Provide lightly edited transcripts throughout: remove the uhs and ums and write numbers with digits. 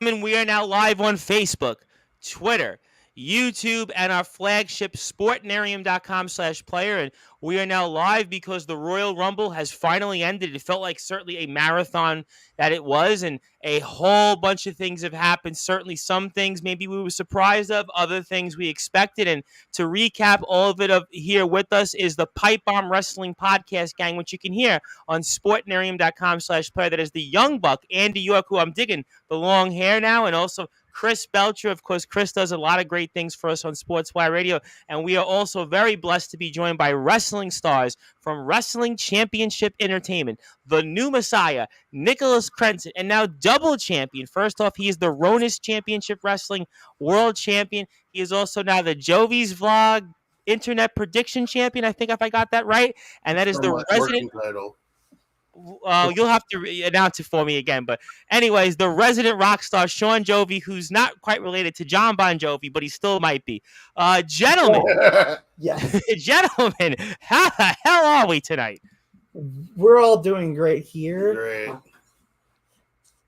And we are now live on Facebook, Twitter, YouTube, and our flagship sportnarium.com/player. And we are now live because the Royal Rumble has finally ended. It felt like certainly a marathon that it was, and a whole bunch of things have happened. Certainly some things maybe we were surprised of, other things we expected. And to recap all of it here with us is the Pipe Bomb Wrestling Podcast gang, which you can hear on sportnarium.com/player. That is the young buck, Andy York, who I'm digging the long hair now, and also Chris Belcher. Of course, Chris does a lot of great things for us on Sportswire Radio, and we are also very blessed to be joined by wrestling stars from Wrestling Championship Entertainment, the new Messiah, Nicholas Crenson, and now double champion. First off, he is the Ronus Championship Wrestling World Champion. He is also now the Jovi's Vlog Internet Prediction Champion, I think, if I got that right, and that is the resident title. You'll have to announce it for me again. But anyways, the resident rock star, Sean Jovi, who's not quite related to John Bon Jovi, but he still might be. Gentlemen, Yes. gentlemen, how the hell are we tonight? We're all doing great here. Great.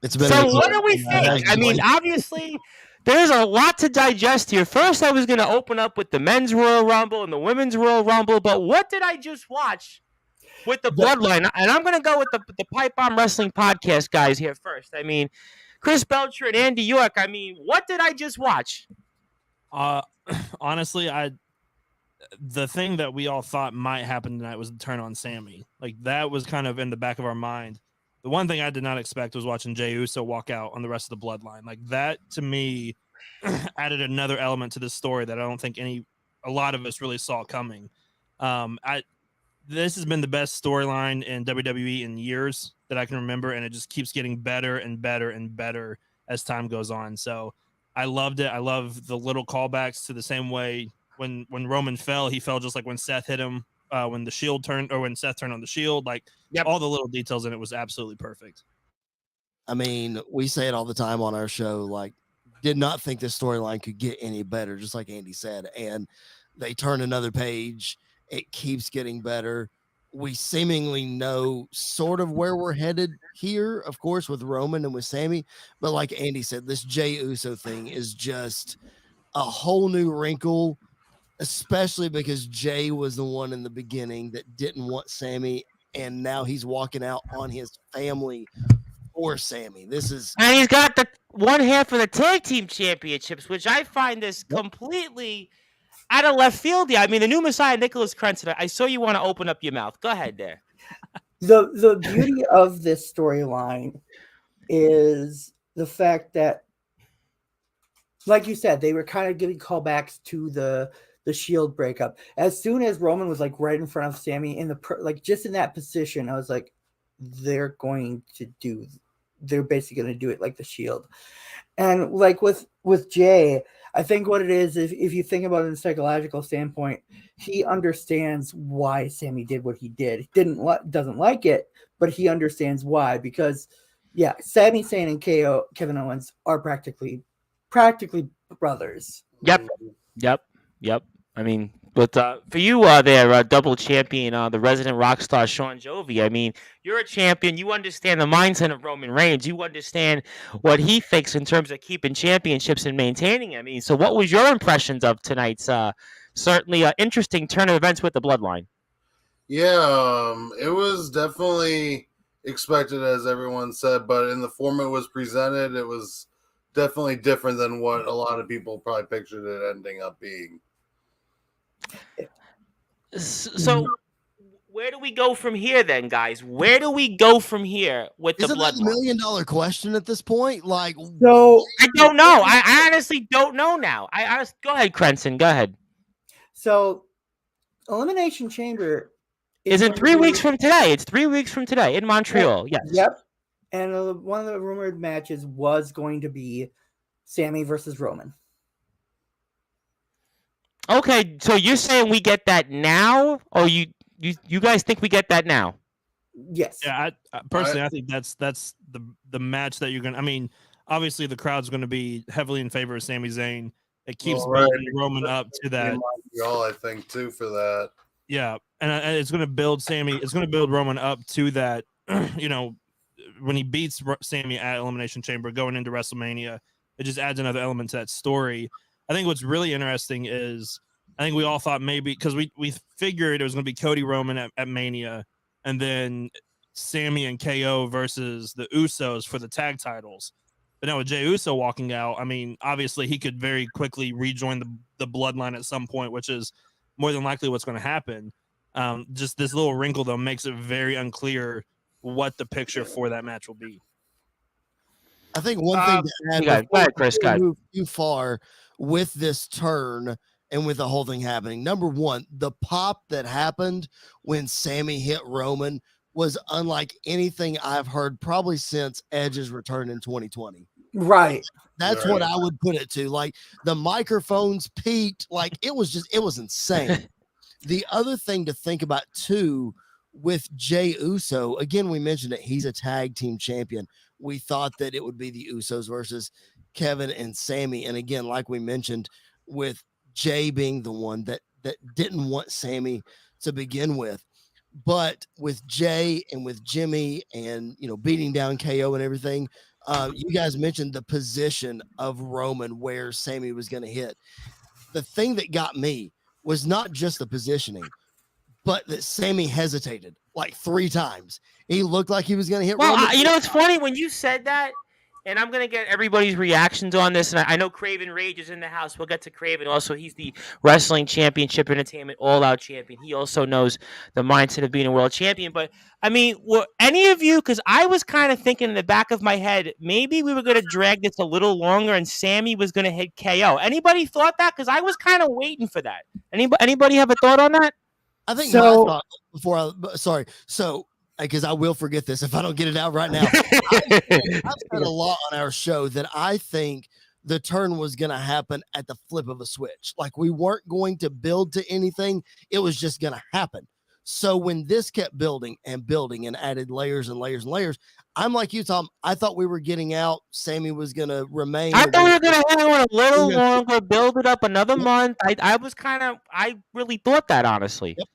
It's been So what do we think? I mean, obviously, there's a lot to digest here. First, I was going to open up with the men's Royal Rumble and the women's Royal Rumble, but what did I just watch with the Bloodline? And I'm going to go with the Pipe Bomb Wrestling Podcast guys here first. I mean, Chris Belcher and Andy York. I mean, what did I just watch? Honestly, the thing that we all thought might happen tonight was the turn on Sammy. Like, that was kind of in the back of our mind. The one thing I did not expect was watching Jey Uso walk out on the rest of the Bloodline. Like, that to me added another element to this story that I don't think a lot of us really saw coming. This has been the best storyline in WWE in years that I can remember, and it just keeps getting better and better and better as time goes on. So I loved it. I love the little callbacks to the same way when Roman fell, he fell just like when Seth hit him, when the Shield turned, or when Seth turned on the Shield. Like, all the little details in it was absolutely perfect. I mean, we say it all the time on our show, like, did not think this storyline could get any better, just like Andy said. And they turn another page. It keeps getting better. We seemingly know sort of where we're headed here, of course, with Roman and with Sammy. But like Andy said, this Jey Uso thing is just a whole new wrinkle, especially because Jey was the one in the beginning that didn't want Sammy, and now he's walking out on his family for Sammy. And he's got the one half of the tag team championships, which I find is completely out of left field. Yeah, I mean, the new Messiah, Nicholas Crenson. I saw you want to open up your mouth. Go ahead there. The beauty of this storyline is the fact that, like you said, they were kind of giving callbacks to the Shield breakup. As soon as Roman was like right in front of Sammy just in that position, I was like, they're basically going to do it like the Shield. And like with Jey, I think what it is, if you think about it in a psychological standpoint, he understands why Sammy did what he did. He doesn't like it, but he understands why. Because, yeah, Sami Zayn and Kevin Owens are practically brothers. Yep. I mean, but for you there, double champion, the resident rock star, Sean Jovi, I mean, you're a champion. You understand the mindset of Roman Reigns. You understand what he thinks in terms of keeping championships and maintaining. I mean, so what was your impressions of tonight's certainly interesting turn of events with the Bloodline? Yeah, it was definitely expected, as everyone said, but in the form it was presented, it was definitely different than what a lot of people probably pictured it ending up being. So where do we go from here then, guys? Where do we go from here with the Bloodline? Isn't that $1 million question at this point? Like, so I don't know. I honestly don't know now. Go ahead, Crenson. Go ahead. So Elimination Chamber is in 3 weeks from today. It's 3 weeks from today in Montreal. Yes. Yep. And one of the rumored matches was going to be Sammy versus Roman. Okay, so you're saying we get that now, or you guys think we get that now? Yes. Yeah, I personally, I think that's the match that you're gonna. I mean, obviously the crowd's going to be heavily in favor of Sami Zayn. It keeps building Roman up to that. Montreal, I think, too, for that. Yeah, and it's going to build Sammy. It's going to build Roman up to that. when he beats Sammy at Elimination Chamber going into WrestleMania, it just adds another element to that story. I think what's really interesting is I think we all thought maybe because we figured it was going to be Cody Roman at Mania, and then Sammy and KO versus the Usos for the tag titles. But now with Jey Uso walking out, I mean, obviously he could very quickly rejoin the bloodline at some point, which is more than likely what's going to happen. Just this little wrinkle, though, makes it very unclear what the picture for that match will be. I think one thing to add, go ahead, Chris. Go ahead. Move too far with this turn and with the whole thing happening. Number one, the pop that happened when Sammy hit Roman was unlike anything I've heard probably since Edge's return in 2020. Right. That's what I would put it to. Like the microphones peaked. Like it was insane. The other thing to think about too with Jey Uso, again, we mentioned it. He's a tag team champion. We thought that it would be the Usos versus Kevin and Sammy. And again, like we mentioned, with Jey being the one that didn't want Sammy to begin with. But with Jey and with Jimmy and, beating down KO and everything, you guys mentioned the position of Roman where Sammy was going to hit. The thing that got me was not just the positioning, but that Sammy hesitated like 3 times. He looked like he was going to hit Roman. It's funny when you said that, and I'm going to get everybody's reactions on this. And I know Craven Rage is in the house. We'll get to Craven. Also, he's the Wrestling Championship Entertainment All-Out Champion. He also knows the mindset of being a world champion. But, I mean, were any of you, because I was kind of thinking in the back of my head, maybe we were going to drag this a little longer and Sammy was going to hit KO. Anybody thought that? Because I was kind of waiting for that. Anybody have a thought on that? I think my thought because I will forget this if I don't get it out right now. I've said a lot on our show that I think the turn was going to happen at the flip of a switch. Like we weren't going to build to anything. It was just going to happen. So when this kept building and building and added layers and layers and layers, I'm like you, Tom. I thought we were getting out. Sammy was going to remain. I thought we were going to hang on a little longer, build it up another month. I really thought that, honestly. Yep.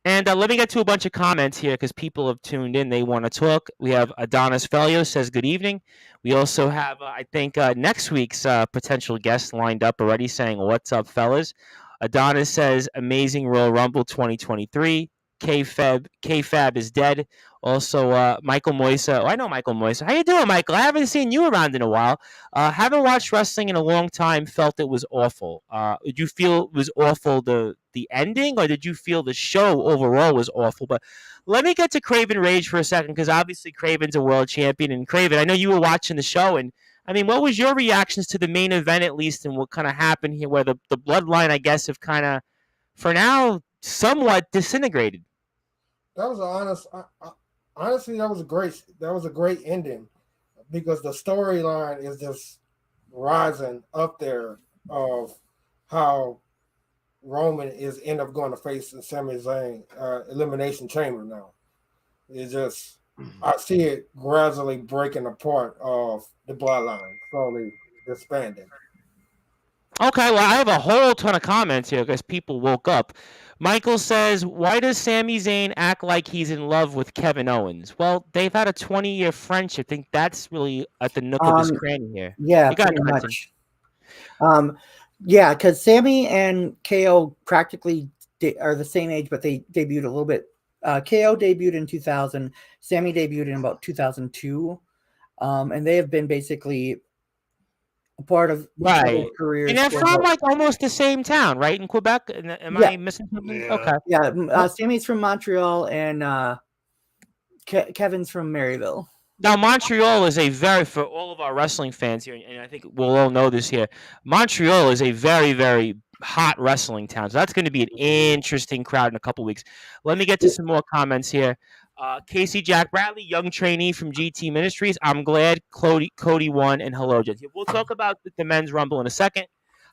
And let me get to a bunch of comments here because people have tuned in. They want to talk. We have Adonis Felio says good evening. We also have, I think, next week's potential guest lined up already saying, what's up, fellas? Adonis says, amazing Royal Rumble 2023. K-Fab is dead. Also, Michael Moisa. Oh, I know Michael Moisa. How you doing, Michael? I haven't seen you around in a while. Haven't watched wrestling in a long time. Felt it was awful. Did you feel it was awful the ending, or did you feel the show overall was awful? But let me get to Craven Rage for a second, because obviously Craven's a world champion. And Craven, I know you were watching the show, and I mean, what was your reactions to the main event, at least, and what kind of happened here, where the bloodline, I guess, have kind of, for now, somewhat disintegrated? That was honestly, that was a great ending, because the storyline is just rising up there of how Roman is end up going to face the Sami Zayn Elimination Chamber now. It's just, I see it gradually breaking apart of the bloodline, slowly disbanding. Okay, well, I have a whole ton of comments here because people woke up. Michael says, why does Sami Zayn act like he's in love with Kevin Owens? Well, they've had a 20-year friendship. I think that's really at the nook of his cranny here. Yeah, pretty much. Yeah, because Sammy and KO practically are the same age, but they debuted a little bit. KO debuted in 2000. Sammy debuted in about 2002. And they have been basically a part of each other's careers. And they're from like almost the same town, right? In Quebec? Am I missing something? Yeah. Okay. Yeah, Sammy's from Montreal and Kevin's from Maryville. Now, Montreal is for all of our wrestling fans here, and I think we'll all know this here, Montreal is a very, very hot wrestling town. So that's going to be an interesting crowd in a couple weeks. Let me get to some more comments here. Casey Jack Bradley, young trainee from GT Ministries. I'm glad Cody won, and hello, Jets. We'll talk about the men's rumble in a second.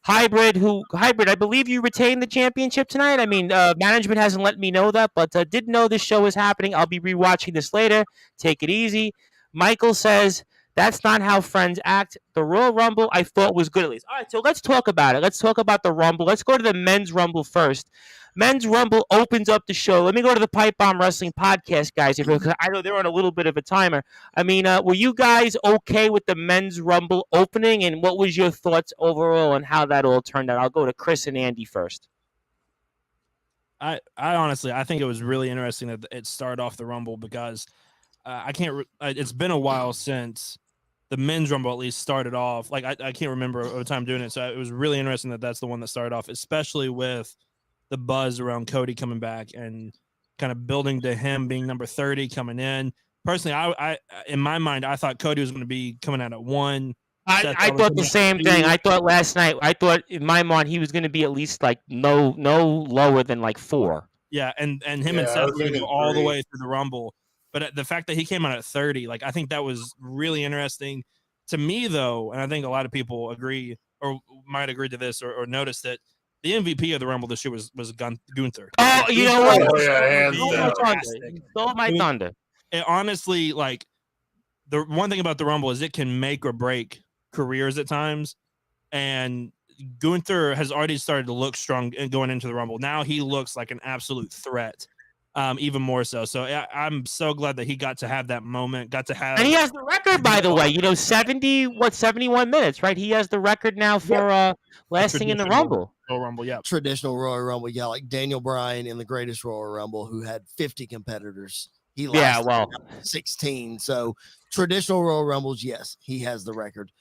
Hybrid, I believe you retained the championship tonight. I mean, management hasn't let me know that, but did know this show is happening. I'll be rewatching this later. Take it easy. Michael says That's not how friends act. The Royal Rumble, I thought, was good at least. All right, so let's talk about it. Let's talk about the Rumble. Let's go to the Men's Rumble first. Men's Rumble opens up the show. Let me go to the Pipe Bomb Wrestling podcast, guys, because I know they're on a little bit of a timer. I mean, were you guys okay with the Men's Rumble opening, and what was your thoughts overall on how that all turned out? I'll go to Chris and Andy first. I honestly, I think it was really interesting that it started off the Rumble because it's been a while since the Men's Rumble at least started off. Like I can't remember a time doing it, so it was really interesting that that's the one that started off, especially with the buzz around Cody coming back and kind of building to him being number 30 coming in. Personally, I in my mind, I thought Cody was going to be coming out at 1. I thought the same thing. I thought last night, in my mind, he was going to be at least like no lower than like 4. Yeah, and him and Seth were going to go all the way through the Rumble. But the fact that he came out at 30, like I think that was really interesting to me, though. And I think a lot of people agree or might agree to this or notice that the MVP of the Rumble this year was Gunther. Oh, you know what? Oh, yeah, Stole my thunder. It honestly, like the one thing about the Rumble is it can make or break careers at times. And Gunther has already started to look strong going into the Rumble. Now he looks like an absolute threat. Even more so. So I'm so glad that he got to have that moment, and he has the record, by the way, 71 minutes, right? He has the record now for lasting in the Rumble. Royal Rumble, yeah. Traditional Royal Rumble, yeah, like Daniel Bryan in the greatest Royal Rumble who had 50 competitors. He lasted 16. So traditional Royal Rumbles, yes, he has the record.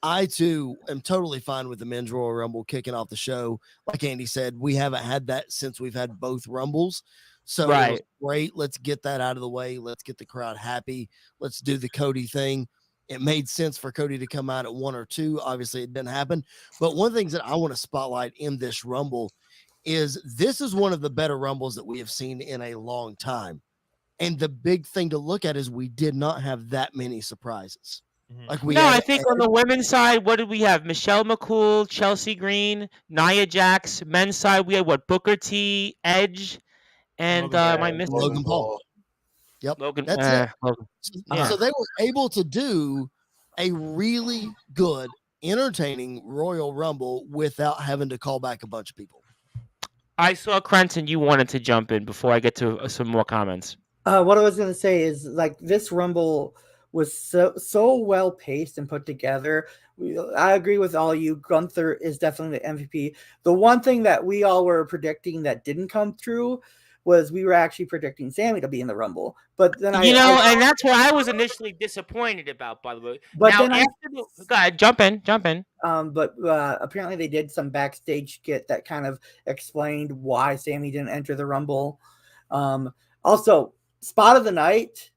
I too am totally fine with the Men's Royal Rumble kicking off the show. Like Andy said, we haven't had that since we've had both Rumbles. So It was great. Let's get that out of the way. Let's get the crowd happy. Let's do the Cody thing. It made sense for Cody to come out at 1 or 2. Obviously, it didn't happen. But one of the things that I want to spotlight in this Rumble is this is one of the better Rumbles that we have seen in a long time. And the big thing to look at is we did not have that many surprises. Like I think on the women's side, what did we have? Michelle McCool, Chelsea Green, Nia Jax. Men's side, we had Booker T, Edge, and my missing Logan Paul. Yep, that's it. Yeah. So they were able to do a really good, entertaining Royal Rumble without having to call back a bunch of people. I saw Crenton. You wanted to jump in before I get to some more comments. What I was going to say is like this Rumble was so well paced and put together. I agree with all you. Gunther is definitely the MVP. The one thing that we all were predicting that didn't come true was we were actually predicting Sammy to be in the Rumble. But then and that's what I was initially disappointed about, by the way. But now, then go ahead, jump in. But apparently they did some backstage skit that kind of explained why Sammy didn't enter the Rumble. Also, spot of the night.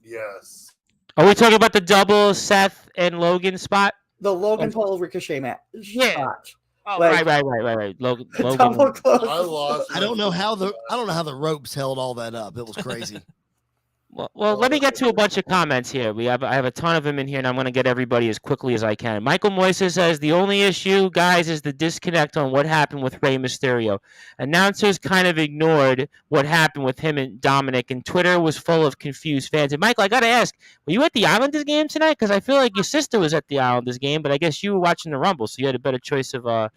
Yes. Are we talking about the double Seth and Logan spot? The Logan Paul Ricochet match. Yeah. Spot. Oh, right. Logan. I don't know how the ropes held all that up. It was crazy. Well, let me get to a bunch of comments here. I have a ton of them in here, and I'm going to get everybody as quickly as I can. Michael Moises says, the only issue, guys, is the disconnect on what happened with Rey Mysterio. Announcers kind of ignored what happened with him and Dominic, and Twitter was full of confused fans. And, Michael, I got to ask, were you at the Islanders game tonight? Because I feel like your sister was at the Islanders game, but I guess you were watching the Rumble, so you had a better choice of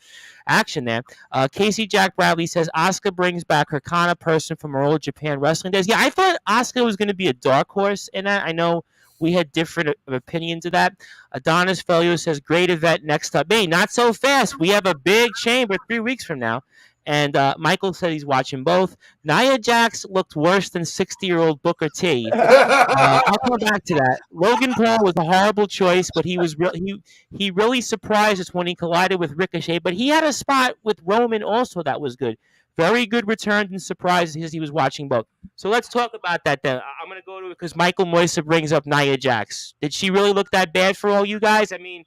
action there. Casey Jack Bradley says, Asuka brings back her Kana person from her old Japan wrestling days. Yeah, I thought Asuka was going to be a dark horse in that. I know we had different opinions of that. Adonis Felio says, great event next up. Hey, not so fast. We have a big chamber 3 weeks from now. And Michael said he's watching both. Nia Jax looked worse than 60-year-old Booker T. I'll come back to that. Logan Paul was a horrible choice, but he was he really surprised us when he collided with Ricochet. But he had a spot with Roman also that was good. Very good returns and surprises as he was watching both. So let's talk about that then. I'm going to go to it because Michael Moisa brings up Nia Jax. Did she really look that bad for all you guys? I mean,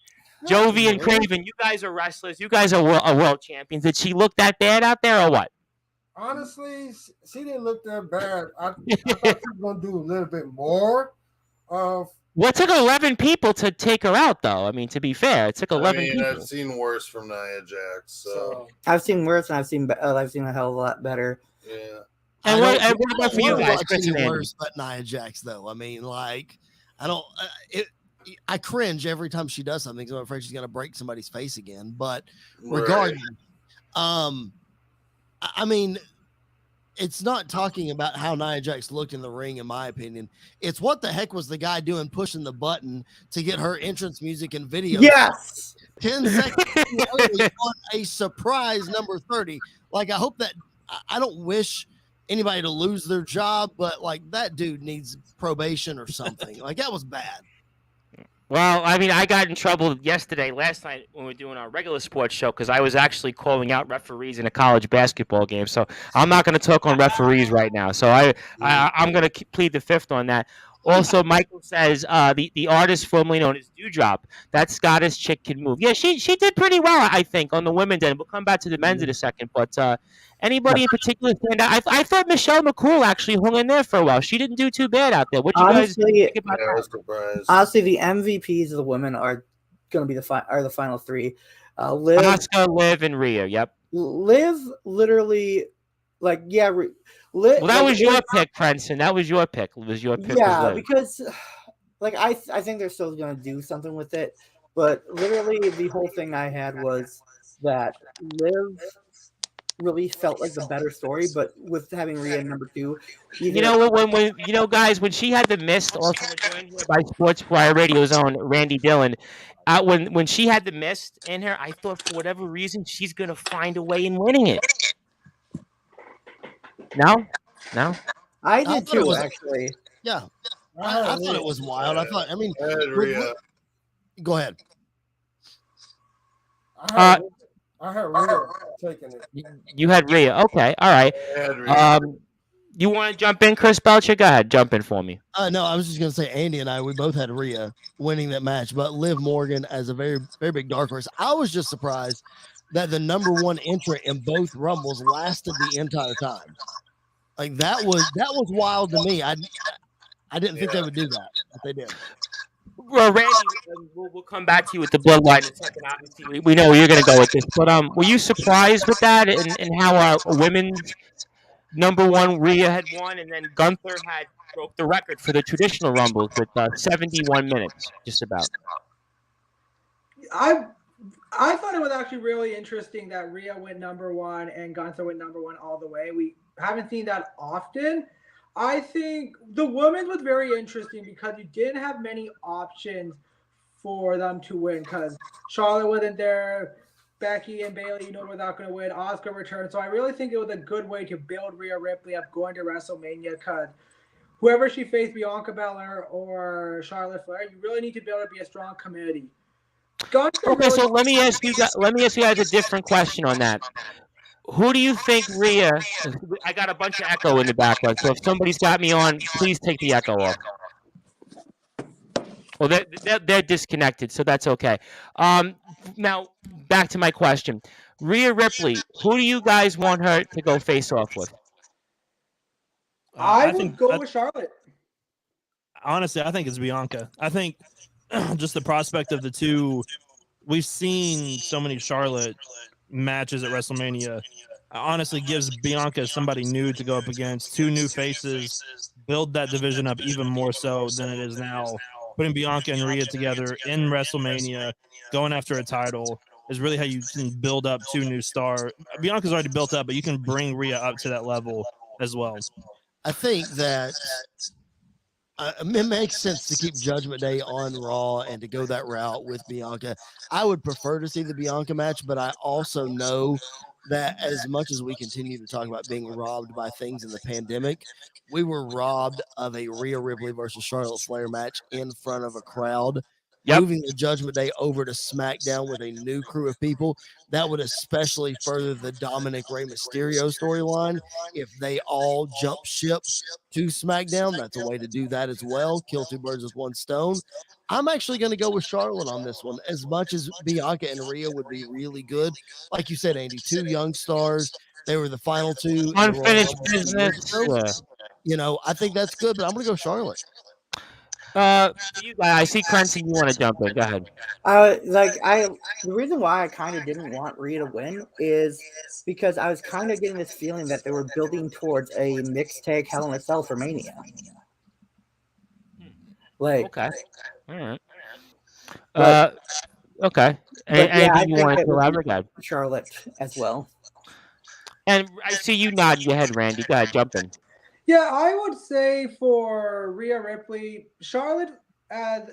Jovi and Craven, you guys are wrestlers. You guys are world champions. Did she look that bad out there or what? Honestly, she didn't look that bad. I thought she was going to do a little bit more. Well, it took 11 people to take her out, though. I mean, to be fair, it took 11 people. I've seen worse from Nia Jax. So I've seen worse, and I've seen a hell of a lot better. Yeah. And what about for you guys? Worse, but Nia Jax, though. I mean, like, I don't. I cringe every time she does something because I'm afraid she's going to break somebody's face again. But Right. regardless, I mean, it's not talking about how Nia Jax looked in the ring, in my opinion. It's what the heck was the guy doing pushing the button to get her entrance music and video. Yes. 10 seconds too early on a surprise number 30. Like, I hope that I don't wish anybody to lose their job, but like that dude needs probation or something. Like, that was bad. Well, I mean, I got in trouble last night when we were doing our regular sports show because I was actually calling out referees in a college basketball game. So I'm not going to talk on referees right now. So I'm going to plead the fifth on that. Also, Michael says the artist formerly known as Dewdrop, that Scottish chick can move. Yeah, she did pretty well, I think, on the women's end. We'll come back to the men's in a second. But anybody in particular stand out? I thought Michelle McCool actually hung in there for a while. She didn't do too bad out there. What you guys think about Yeah, I that? was surprised. Honestly, the MVPs of the women are going to be the final three. Liv, Asuka, Liv, and Rhea. Yep. Liv, literally, like Liv. Well, that was your pick, Princeton. That was your pick. Was your pick? Yeah, was Liv. because like I think they're still going to do something with it, but literally the whole thing I had was that Liv really felt like the better story, but with having Rhea number 2, You know when guys, when she had the mist, also joined here by Sportswire Radio's own Randy Dillon, when she had the mist in her, I thought for whatever reason she's gonna find a way in winning it. No. I I did thought it too, was- actually. Yeah. I thought it was wild. I mean, I had Rhea. go ahead. I heard Rhea taking it. You had Rhea. Okay, all right. I had Rhea. You want to jump in, Chris Belcher? Go ahead, jump in for me. No, I was just gonna say Andy and I, we both had Rhea winning that match, but Liv Morgan as a very, very big dark horse. I was just surprised that the number 1 entrant in both rumbles lasted the entire time. Like that was wild to me. I didn't think they would do that, but they did. Well, Randy, we'll come back to you with the bloodline in a second. Obviously, we know where you're going to go with this. But were you surprised with that and how our women's number 1 Rhea had won, and then Gunther had broke the record for the traditional rumbles with 71 minutes, just about. I thought it was actually really interesting that Rhea went number 1 and Gunther went number 1 all the way. We haven't seen that often. I think the women's was very interesting because you didn't have many options for them to win because Charlotte wasn't there. Becky and Bayley, were not going to win. Asuka returned. So I really think it was a good way to build Rhea Ripley up going to WrestleMania because whoever she faced, Bianca Belair or Charlotte Flair, you really need to build up a strong community. Okay, so let me ask you guys a different question on that. Who do you think Rhea? I got a bunch of echo in the background, so if somebody's got me on, please take the echo off. Well, they're disconnected, so that's okay. Now back to my question: Rhea Ripley. Who do you guys want her to go face off with? I would go with Charlotte. Honestly, I think it's Bianca. I think just the prospect of the two. We've seen so many Charlotte matches at WrestleMania. Honestly, gives Bianca somebody new to go up against, 2 new faces, build that division up even more so than it is now. Putting Bianca and Rhea together in WrestleMania, going after a title, is really how you can build up 2 new stars. Bianca's already built up, but you can bring Rhea up to that level as well. I think that it makes sense to keep Judgment Day on Raw and to go that route with Bianca. I would prefer to see the Bianca match, but I also know that as much as we continue to talk about being robbed by things in the pandemic, we were robbed of a Rhea Ripley versus Charlotte Flair match in front of a crowd. Yep. Moving the Judgment Day over to SmackDown with a new crew of people, that would especially further the Dominic Rey Mysterio storyline. If they all jump ship to SmackDown, that's a way to do that as well. Kill 2 birds with 1 stone. I'm actually going to go with Charlotte on this one. As much as Bianca and Rhea would be really good, like you said, Andy, 2 young stars. They were the final 2. in the Royal Unfinished Rumble. business. Yeah. I think that's good, but I'm going to go Charlotte. I see Clancy. You want to jump in? Go ahead. The reason why I kind of didn't want Rhea to win is because I was kind of getting this feeling that they were building towards a mixed tag Hell in a Cell for Mania. Like, Okay. All right. But Okay. but yeah, I Anything you think wanted it to would be elaborate on? Charlotte as well. And I see you nodding your head, Randy. Go ahead, jump in. Yeah, I would say for Rhea Ripley, Charlotte, as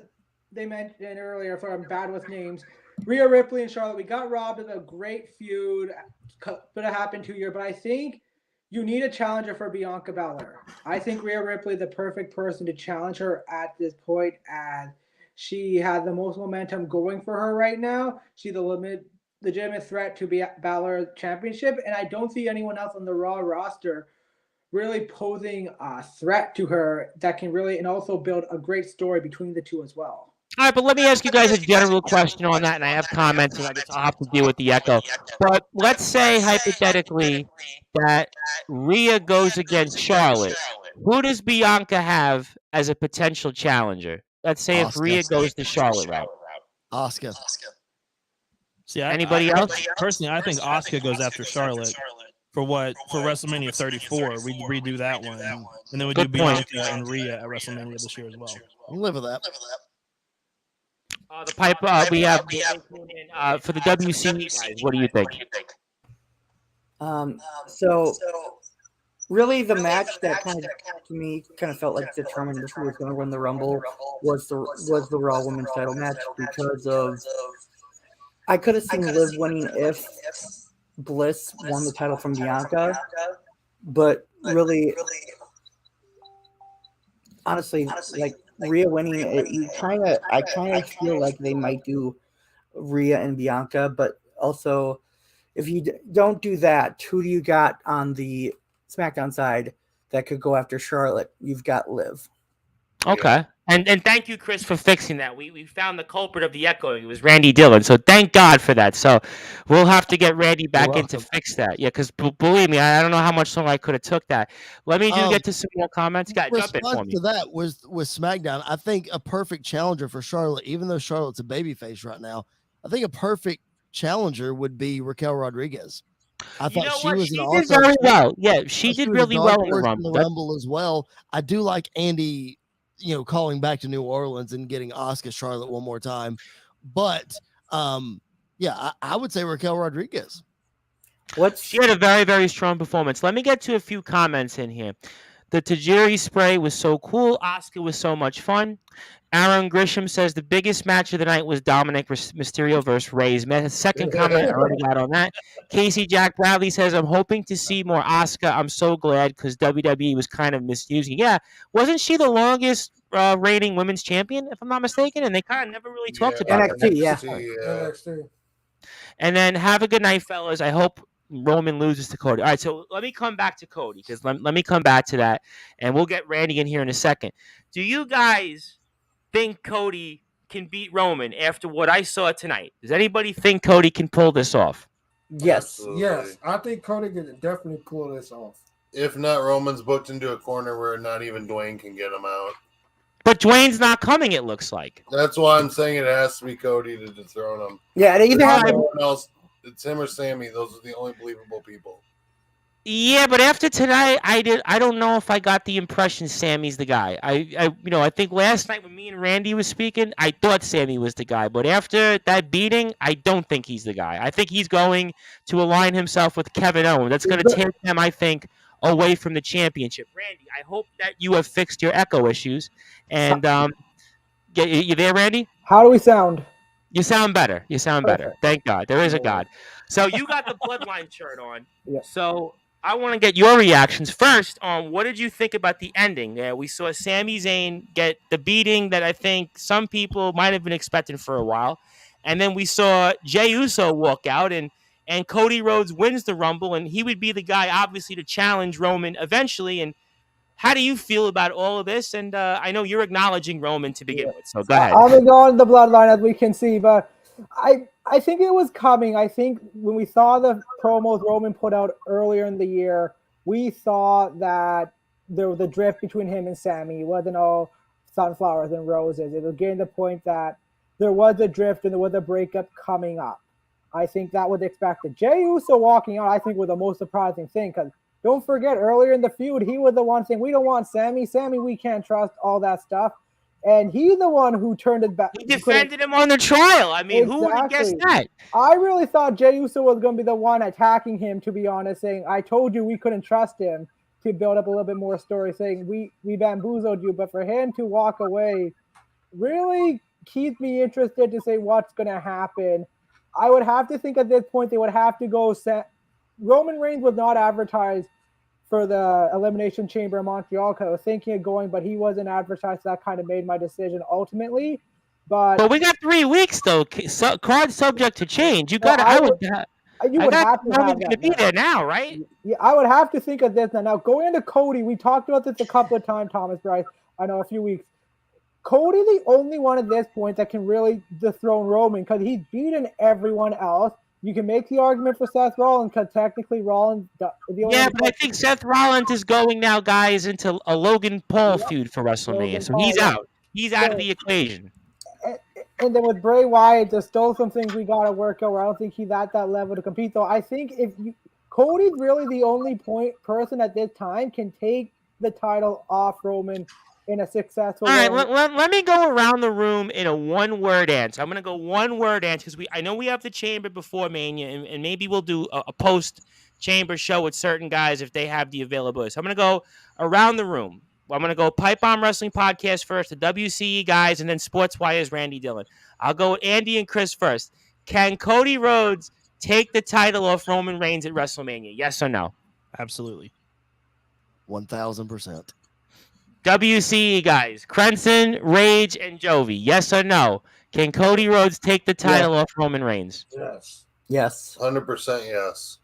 they mentioned earlier, if I'm bad with names, Rhea Ripley and Charlotte, we got robbed of a great feud. Could have happened 2 years, but I think you need a challenger for Bianca Belair. I think Rhea Ripley is the perfect person to challenge her at this point, as she has the most momentum going for her right now. She's a legitimate threat to be Balor Championship, and I don't see anyone else on the Raw roster really posing a threat to her that can really and also build a great story between the two as well. All right, but let me ask you guys a general question on that, and I have comments, and I guess I'll have to deal with the echo. But let's say hypothetically that Rhea goes against Charlotte. Who does Bianca have as a potential challenger? Let's say if Asuka. Rhea goes the Charlotte route. Asuka. See, Anybody else? Personally, I think Asuka goes after Charlotte for WrestleMania 34. We redo that one, and then we do Good point. Bianca and Rhea at WrestleMania this year as well. I'll live with that. The pipe we have for the WCE guys. What do you think? So really, the match that kind of to me kind of felt like determined who was going to win the Rumble was the Raw Women's Title match, because of I could have seen Liv winning if Bliss won the title from Bianca, but really, honestly, like Rhea winning, I kind of feel like they might do Rhea and Bianca, but also if you don't do that, who do you got on the SmackDown side that could go after Charlotte? You've got Liv. Okay. And thank you, Chris, for fixing that. We found the culprit of the echoing. It was Randy Dillon. So thank God for that. So we'll have to get Randy back in to fix that. Yeah, because believe me, I don't know how much longer I could have took that. Let me get to some more comments. Jump in for Response me. to that was with SmackDown. I think a perfect challenger for Charlotte, even though Charlotte's a babyface right now, I think a perfect challenger would be Raquel Rodriguez. I thought she was an did very well. Yeah, she she did was a really dark well in the horse Rumble. Rumble as well. I do like Andy, calling back to New Orleans and getting Asuka Charlotte one more time. But yeah, I would say Raquel Rodriguez. She had a very, very strong performance. Let me get to a few comments in here. The Tajiri spray was so cool. Asuka was so much fun. Aaron Grisham says the biggest match of the night was Dominic Mysterio versus Reyes. Second comment, I already got on that. Casey Jack Bradley says, I'm hoping to see more Asuka. I'm so glad because WWE was kind of misusing. Yeah, wasn't she the longest reigning women's champion, if I'm not mistaken? And they kind of never really talked about NXT, that. yeah. NXT. And then have a good night, fellas. I hope Roman loses to Cody. All right, so let me come back to Cody because let me come back to that, and we'll get Randy in here in a second. Do you guys think Cody can beat Roman after what I saw tonight? Does anybody think Cody can pull this off? Yes. Absolutely. Yes, I think Cody can definitely pull this off. If not, Roman's booked into a corner where not even Dwayne can get him out. But Dwayne's not coming, it looks like. That's why I'm saying it has to be Cody to dethrone him. Yeah, it either There's has no one else. It's him or Sammy. Those are the only believable people. Yeah, but after tonight, I don't know if I got the impression Sammy's the guy. I think last night when me and Randy was speaking, I thought Sammy was the guy. But after that beating, I don't think he's the guy. I think he's going to align himself with Kevin Owens. That's going to take him, I think, away from the championship. Randy, I hope that you have fixed your echo issues. And you there, Randy? How do we sound? You sound better. You sound better. Thank God. There is a God. So you got the Bloodline shirt on. Yeah. So I want to get your reactions first on what did you think about the ending there? We saw Sami Zayn get the beating that I think some people might have been expecting for a while. And then we saw Jey Uso walk out and Cody Rhodes wins the Rumble, and he would be the guy, obviously, to challenge Roman eventually. And how do you feel about all of this? And I know you're acknowledging Roman to begin with, so go ahead. I'll be going the Bloodline as we can see, but I think it was coming. I think when we saw the promos Roman put out earlier in the year, we saw that there was a drift between him and Sammy. It wasn't all sunflowers and roses. It was getting to the point that there was a drift and there was a breakup coming up. I think that was expected. Jey Uso walking out, I think, was the most surprising thing because don't forget, earlier in the feud, he was the one saying, we don't want Sammy. Sammy, we can't trust, all that stuff. and he's the one who turned it back. He defended him on the trial. I mean, who would have guessed that? I really thought Jey Uso was going to be the one attacking him, to be honest, saying, I told you we couldn't trust him, to build up a little bit more story, saying we bamboozled you. But for him to walk away really keeps me interested to say what's going to happen. I would have to think at this point they would have to go set. Roman Reigns was not advertised for the Elimination Chamber in Montreal, because I was thinking of going, but he wasn't advertised. So that kind of made my decision ultimately. But we got 3 weeks though. Card subject to change. You got. I would have to Roman's going to be there now, right? Yeah, I would have to think of this now. Now going into Cody, we talked about this a couple of times, Thomas Bryce. I know a few weeks. Cody, the only one at this point that can really dethrone Roman, because he's beaten everyone else. You can make the argument for Seth Rollins, because technically Rollins. But I think Seth Rollins is going now, guys, into a Logan Paul feud for WrestleMania, so he's out. He's out of the equation. And then with Bray Wyatt, there's still some things we got to work out. I don't think he's at that level to compete, though. I think Cody's really the only person at this time can take the title off Roman in a successful way. All right, let me go around the room in a one-word answer. I'm going to go one-word answer, because I know we have the Chamber before Mania, and maybe we'll do a post-Chamber show with certain guys if they have the availability. So I'm going to go around the room. I'm going to go Pipe Bomb Wrestling Podcast first, the WCE guys, and then Sportswire's Randy Dillon. I'll go with Andy and Chris first. Can Cody Rhodes take the title off Roman Reigns at WrestleMania? Yes or no? Absolutely. 1,000%. WCE guys, Crenson, Rage, and Jovi. Yes or no? Can Cody Rhodes take the title off Roman Reigns? Yes. 100% yes.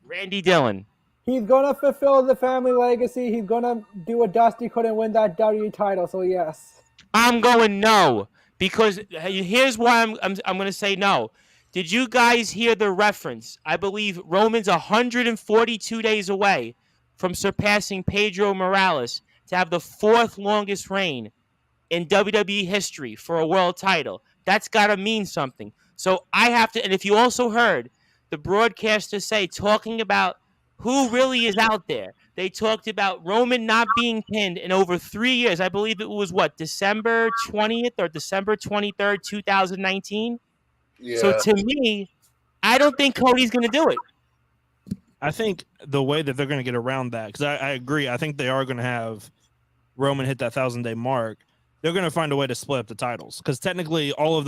Randy Dillon. He's going to fulfill the family legacy. He's going to do what Dusty couldn't win that WWE title, so yes. I'm going no, because here's why I'm going to say no. Did you guys hear the reference? I believe Roman's 142 days away from surpassing Pedro Morales to have the 4th longest reign in WWE history for a world title. That's got to mean something. So I have to, and if you also heard the broadcaster say, talking about who really is out there, they talked about Roman not being pinned in over 3 years. I believe it was December 20th or December 23rd, 2019. Yeah. So to me, I don't think Cody's going to do it. I think the way that they're going to get around that, because I agree, I think they are going to have Roman hit that 1,000-day mark. They're going to find a way to split up the titles, because technically all of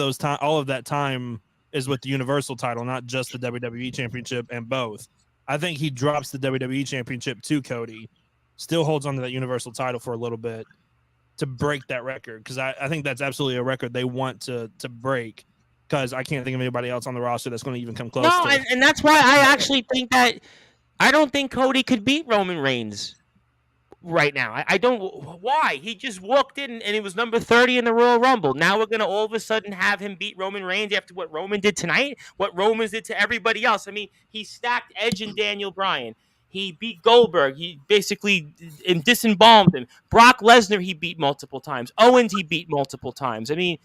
that time is with the Universal title, not just the WWE Championship, and both. I think he drops the WWE Championship to Cody, still holds on to that Universal title for a little bit to break that record, because I think that's absolutely a record they want to break, because I can't think of anybody else on the roster that's going to even come close. No, and that's why I actually think that I don't think Cody could beat Roman Reigns right now. I don't. Why? He just walked in and he was number 30 in the Royal Rumble. Now we're going to all of a sudden have him beat Roman Reigns after what Roman did tonight, what Roman did to everybody else. I mean, he stacked Edge and Daniel Bryan. He beat Goldberg. He basically disembalmed him. Brock Lesnar he beat multiple times. Owens he beat multiple times. I mean,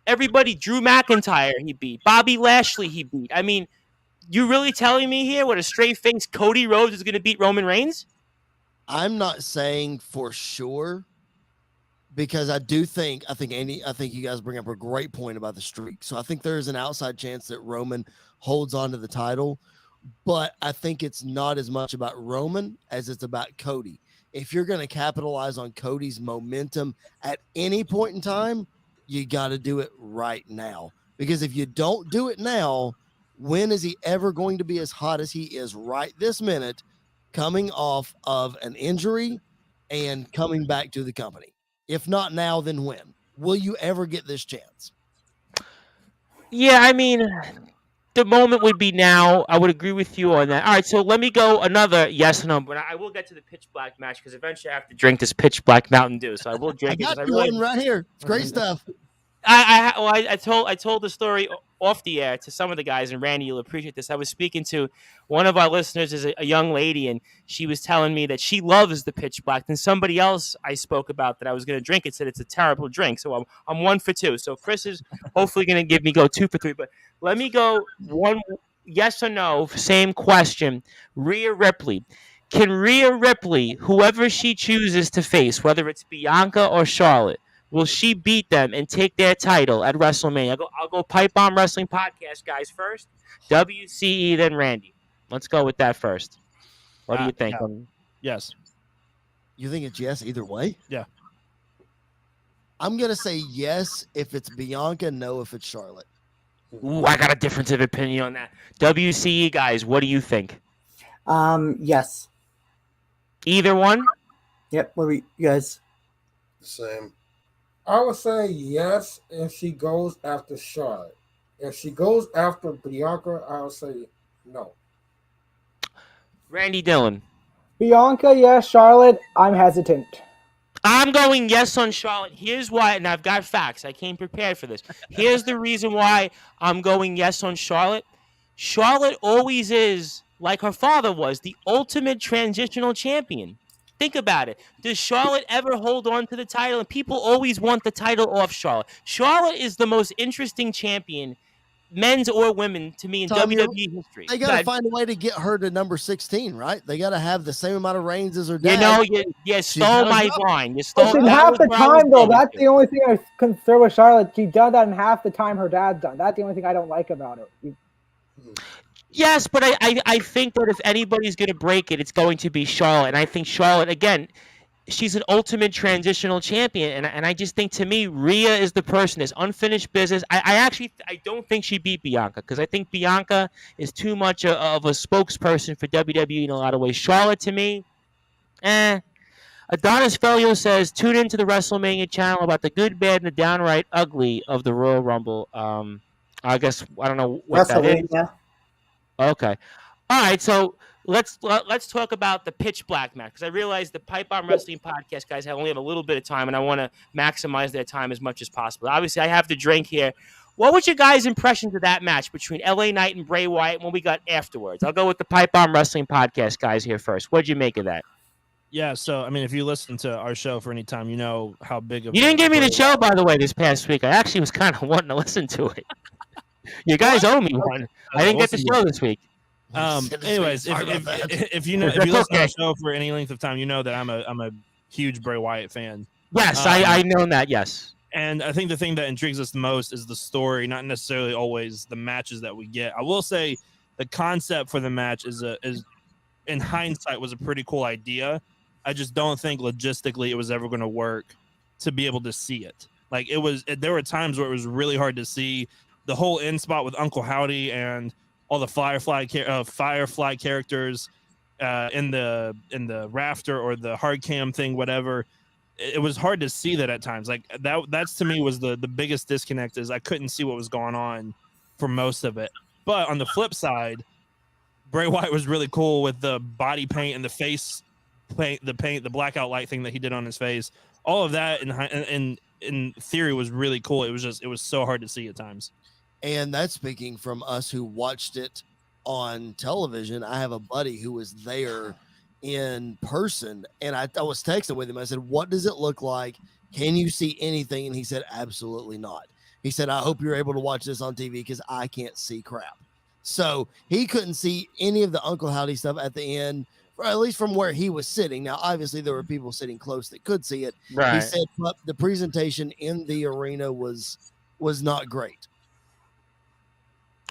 everybody, Drew McIntyre he beat. Bobby Lashley he beat. I mean, you really telling me here with a straight face Cody Rhodes is going to beat Roman Reigns? I'm not saying for sure, because I think Andy, I think you guys bring up a great point about the streak. So I think there's an outside chance that Roman holds on to the title, but I think it's not as much about Roman as it's about Cody. If you're going to capitalize on Cody's momentum at any point in time, you got to do it right now. Because if you don't do it now, when is he ever going to be as hot as he is right this minute, coming off of an injury and coming back to the company? If not now, then when? Will you ever get this chance? Yeah, I mean, the moment would be now. I would agree with you on that. All right, so let me go another yes or no, but I will get to the pitch black match, because eventually I have to drink this pitch black Mountain Dew, so I will drink I it. got you one right here. It's great stuff. I told the story off the air to some of the guys, and Randy, you'll appreciate this. I was speaking to one of our listeners, is a young lady, and she was telling me that she loves the pitch black. And somebody else I spoke about that I was going to drink it said it's a terrible drink. So I'm 1 for 2. So Chris is hopefully going to go 2 for 3. But let me go one yes or no. Same question. Rhea Ripley. Can Rhea Ripley, whoever she chooses to face, whether it's Bianca or Charlotte, Will she beat them and take their title at WrestleMania? I'll go Pipe Bomb Wrestling Podcast guys first. WCE then Randy. Let's go with that first. What do you think? Yeah. Yes. You think it's yes either way? Yeah. I'm gonna say yes if it's Bianca, no if it's Charlotte. Ooh, I got a difference of opinion on that. WCE guys, what do you think? Yes. Either one? Yep. What are you guys? Same. I would say yes if she goes after Charlotte. If she goes after Bianca, I would say no. Randy Dillon. Bianca, yes. Charlotte, I'm hesitant. I'm going yes on Charlotte. Here's why, and I've got facts. I came prepared for this. Here's the reason why I'm going yes on Charlotte. Charlotte always is, like her father was, the ultimate transitional champion. Think about it. Does Charlotte ever hold on to the title? And people always want the title off Charlotte. Charlotte is the most interesting champion, men's or women, to me in Tom, WWE history. They got to find a way to get her to number 16, right? They got to have the same amount of reigns as her dad. You know, you stole my line. You stole Listen, that half was the where I was time, though, going that's to. the only thing I concern with Charlotte. She done that in half the time her dad's done. That's the only thing I don't like about it. Yes, but I think that if anybody's going to break it, it's going to be Charlotte. And I think Charlotte, again, she's an ultimate transitional champion. And I just think, to me, Rhea is the person. There's unfinished business. I don't think she beat Bianca because I think Bianca is too much of a spokesperson for WWE in a lot of ways. Charlotte, to me, Adonis Felio says, tune into the WrestleMania channel about the good, bad, and the downright ugly of the Royal Rumble. I guess, I don't know what that is. WrestleMania. Okay. All right. So let's talk about the pitch black match because I realize the Pipe Bomb Wrestling Podcast guys only have a little bit of time, and I want to maximize their time as much as possible. Obviously, I have to drink here. What was your guys' impressions of that match between LA Knight and Bray Wyatt and what we got afterwards? I'll go with the Pipe Bomb Wrestling Podcast guys here first. What'd you make of that? Yeah, so I mean, if you listen to our show for any time, you know how big of You didn't give me the Bray show, by the way, this past week. I actually was kind of wanting to listen to it. You guys owe me one. I didn't get the show this week. Anyways, if you listen to our show for any length of time, you know that I'm a huge Bray Wyatt fan. Yes, I know that. Yes, and I think the thing that intrigues us the most is the story, not necessarily always the matches that we get. I will say the concept for the match is in hindsight was a pretty cool idea. I just don't think logistically it was ever going to work to be able to see it. Like there were times where it was really hard to see the whole end spot with Uncle Howdy and all the Firefly characters in the rafter or the hard cam thing, whatever. It was hard to see that at times. Like that's to me was the biggest disconnect is I couldn't see what was going on for most of it. But on the flip side, Bray Wyatt was really cool with the body paint and the face paint, the blackout light thing that he did on his face. All of that in theory was really cool. It was so hard to see at times. And that's speaking from us who watched it on television. I have a buddy who was there in person, and I was texting with him. I said, what does it look like? Can you see anything? And he said, absolutely not. He said, I hope you're able to watch this on TV because I can't see crap. So he couldn't see any of the Uncle Howdy stuff at the end, or at least from where he was sitting. Now, obviously, there were people sitting close that could see it. right. He said, but the presentation in the arena was not great.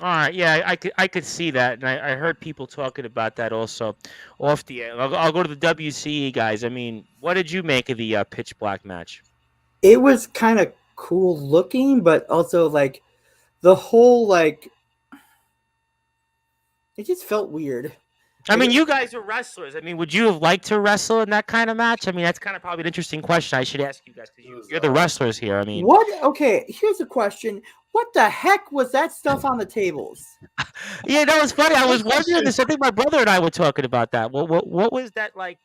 All right, yeah, I could see that, and I heard people talking about that also off the air. I'll go to the WCE guys. I mean, what did you make of the pitch black match? It was kind of cool looking, but also like the whole it just felt weird. I mean, you guys are wrestlers. I mean, would you have liked to wrestle in that kind of match? I mean, that's kind of probably an interesting question I should ask you guys because you're the wrestlers here. I mean, What? Okay, here's a question. What the heck was that stuff on the tables? yeah, that was funny. I was wondering this. I think my brother and I were talking about that. What was that like?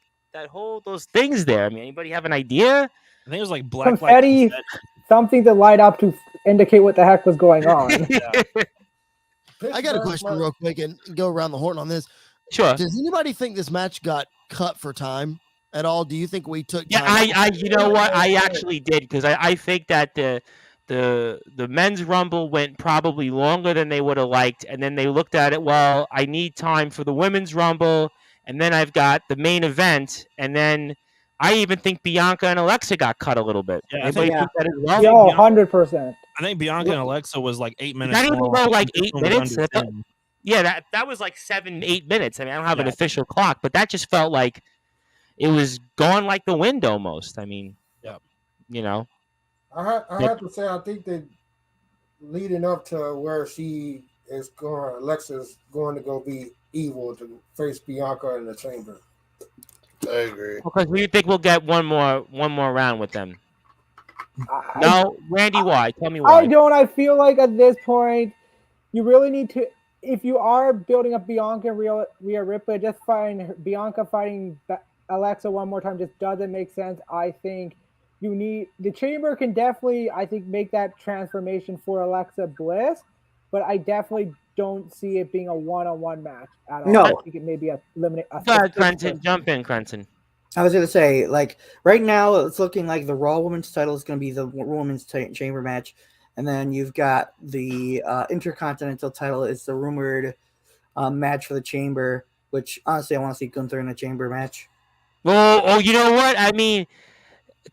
Those things there. I mean, anybody have an idea? I think it was like black Confetti, something to light up to indicate what the heck was going on. I got a question real quick and go around the horn on this. Sure. Does anybody think this match got cut for time at all? Do you think we took Yeah, time? you know what? I actually did because I think that the men's rumble went probably longer than they would have liked, and then they looked at it. Well, I need time for the women's rumble, and then I've got the main event, and then I even think Bianca and Alexa got cut a little bit. Yeah, I Anybody think- think that as well? Yo, 100%. I think Bianca and Alexa was like 8 minutes. Not even long. go like This 8 one was minutes. under 10. Yeah, that was like 7-8 minutes. I mean, I don't have an Yeah. official clock, but that just felt like it was gone like the wind almost. I mean, Yep. you know. I have to say, I think that leading up to where Alexa's going to go be evil to face Bianca in the chamber. I agree. Because we think we'll get one more round with them. I- No, Randy, why? Tell me why. I don't. I feel like at this point, you really need to, if you are building up Bianca and Rhea Ripley, just find Bianca fighting Alexa one more time just doesn't make sense. I think you need, the chamber can definitely, I think, make that transformation for Alexa Bliss, but I definitely don't see it being a one-on-one match at all. No. I think it may be a limited. Go ahead, Crenton. Jump in, Crenton. I was going to say, like, right now it's looking like the Raw Women's title is going to be the Women's Chamber match. And then you've got the Intercontinental title is the rumored match for the Chamber, which honestly I want to see Gunther in a Chamber match. Oh, you know what? I mean,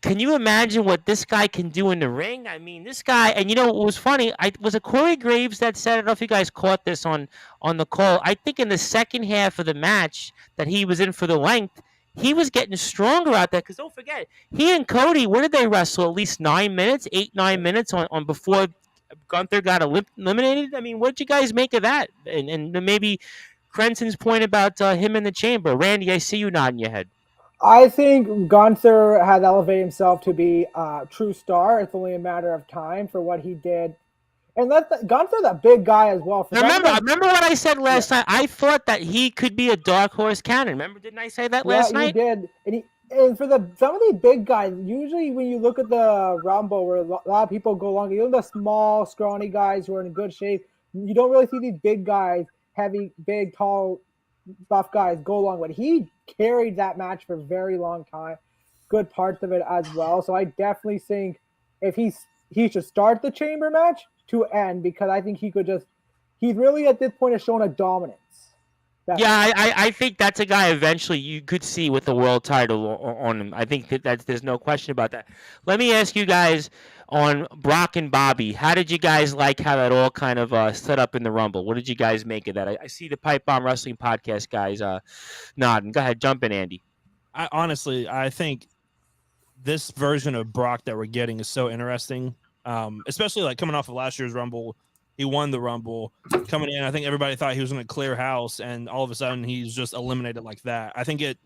can you imagine what this guy can do in the ring? I mean, this guy, and you know what was funny? Was it Corey Graves that said, I don't know if you guys caught this on the call. I think in the second half of the match that he was in for the length, he was getting stronger out there. Because don't forget, he and Cody, what did they wrestle? At least 9 minutes, 8-9 minutes on before Gunther got eliminated. I mean, what did you guys make of that? And maybe Crenton's point about him in the chamber. Randy, I see you nodding your head. I think Gunther has elevated himself to be a true star. It's only a matter of time for what he did. And Gunther's a big guy as well. Remember what I said last night? I thought that he could be a dark horse cannon. Remember, didn't I say that last night? Yeah, you did. And for some of these big guys, usually when you look at the Rumble, where a lot of people go along, even the small, scrawny guys who are in good shape, you don't really see these big guys, heavy, big, tall, buff guys go along. But he carried that match for a very long time, good parts of it as well. So I definitely think if he should start the chamber match to end, because I think he's really at this point has shown a dominance. I think that's a guy eventually you could see with the world title on him. I think that's there's no question about that. Let me ask you guys on Brock and Bobby. How did you guys like how that all kind of set up in the Rumble? What did you guys make of that? I see the Pipe Bomb Wrestling Podcast guys nodding. Go ahead, jump in, Andy. I think this version of Brock that we're getting is so interesting, especially like coming off of last year's Rumble. He won the Rumble. Coming in, I think everybody thought he was going to clear house, and all of a sudden he's just eliminated like that. I think it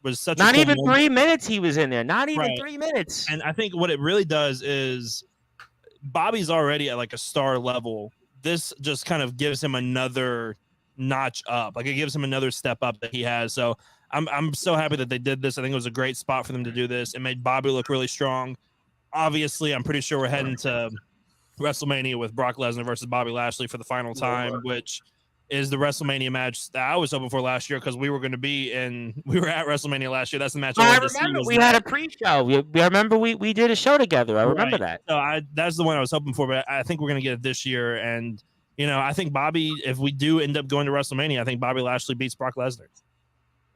was such not a even 3 minutes he was in there. Not even Right. 3 minutes. And I think what it really does is Bobby's already at like a star level. This just kind of gives him another notch up. Like it gives him another step up that he has. So I'm so happy that they did this. I think it was a great spot for them to do this. It made Bobby look really strong. Obviously, I'm pretty sure we're heading to WrestleMania with Brock Lesnar versus Bobby Lashley for the final time, which is the WrestleMania match that I was hoping for last year because we were at WrestleMania last year. That's the match I wanted to see remember was we that. had a pre-show. We remember we did a show together. I remember that. So that's the one I was hoping for, but I think we're going to get it this year. And, I think Bobby, if we do end up going to WrestleMania, I think Bobby Lashley beats Brock Lesnar.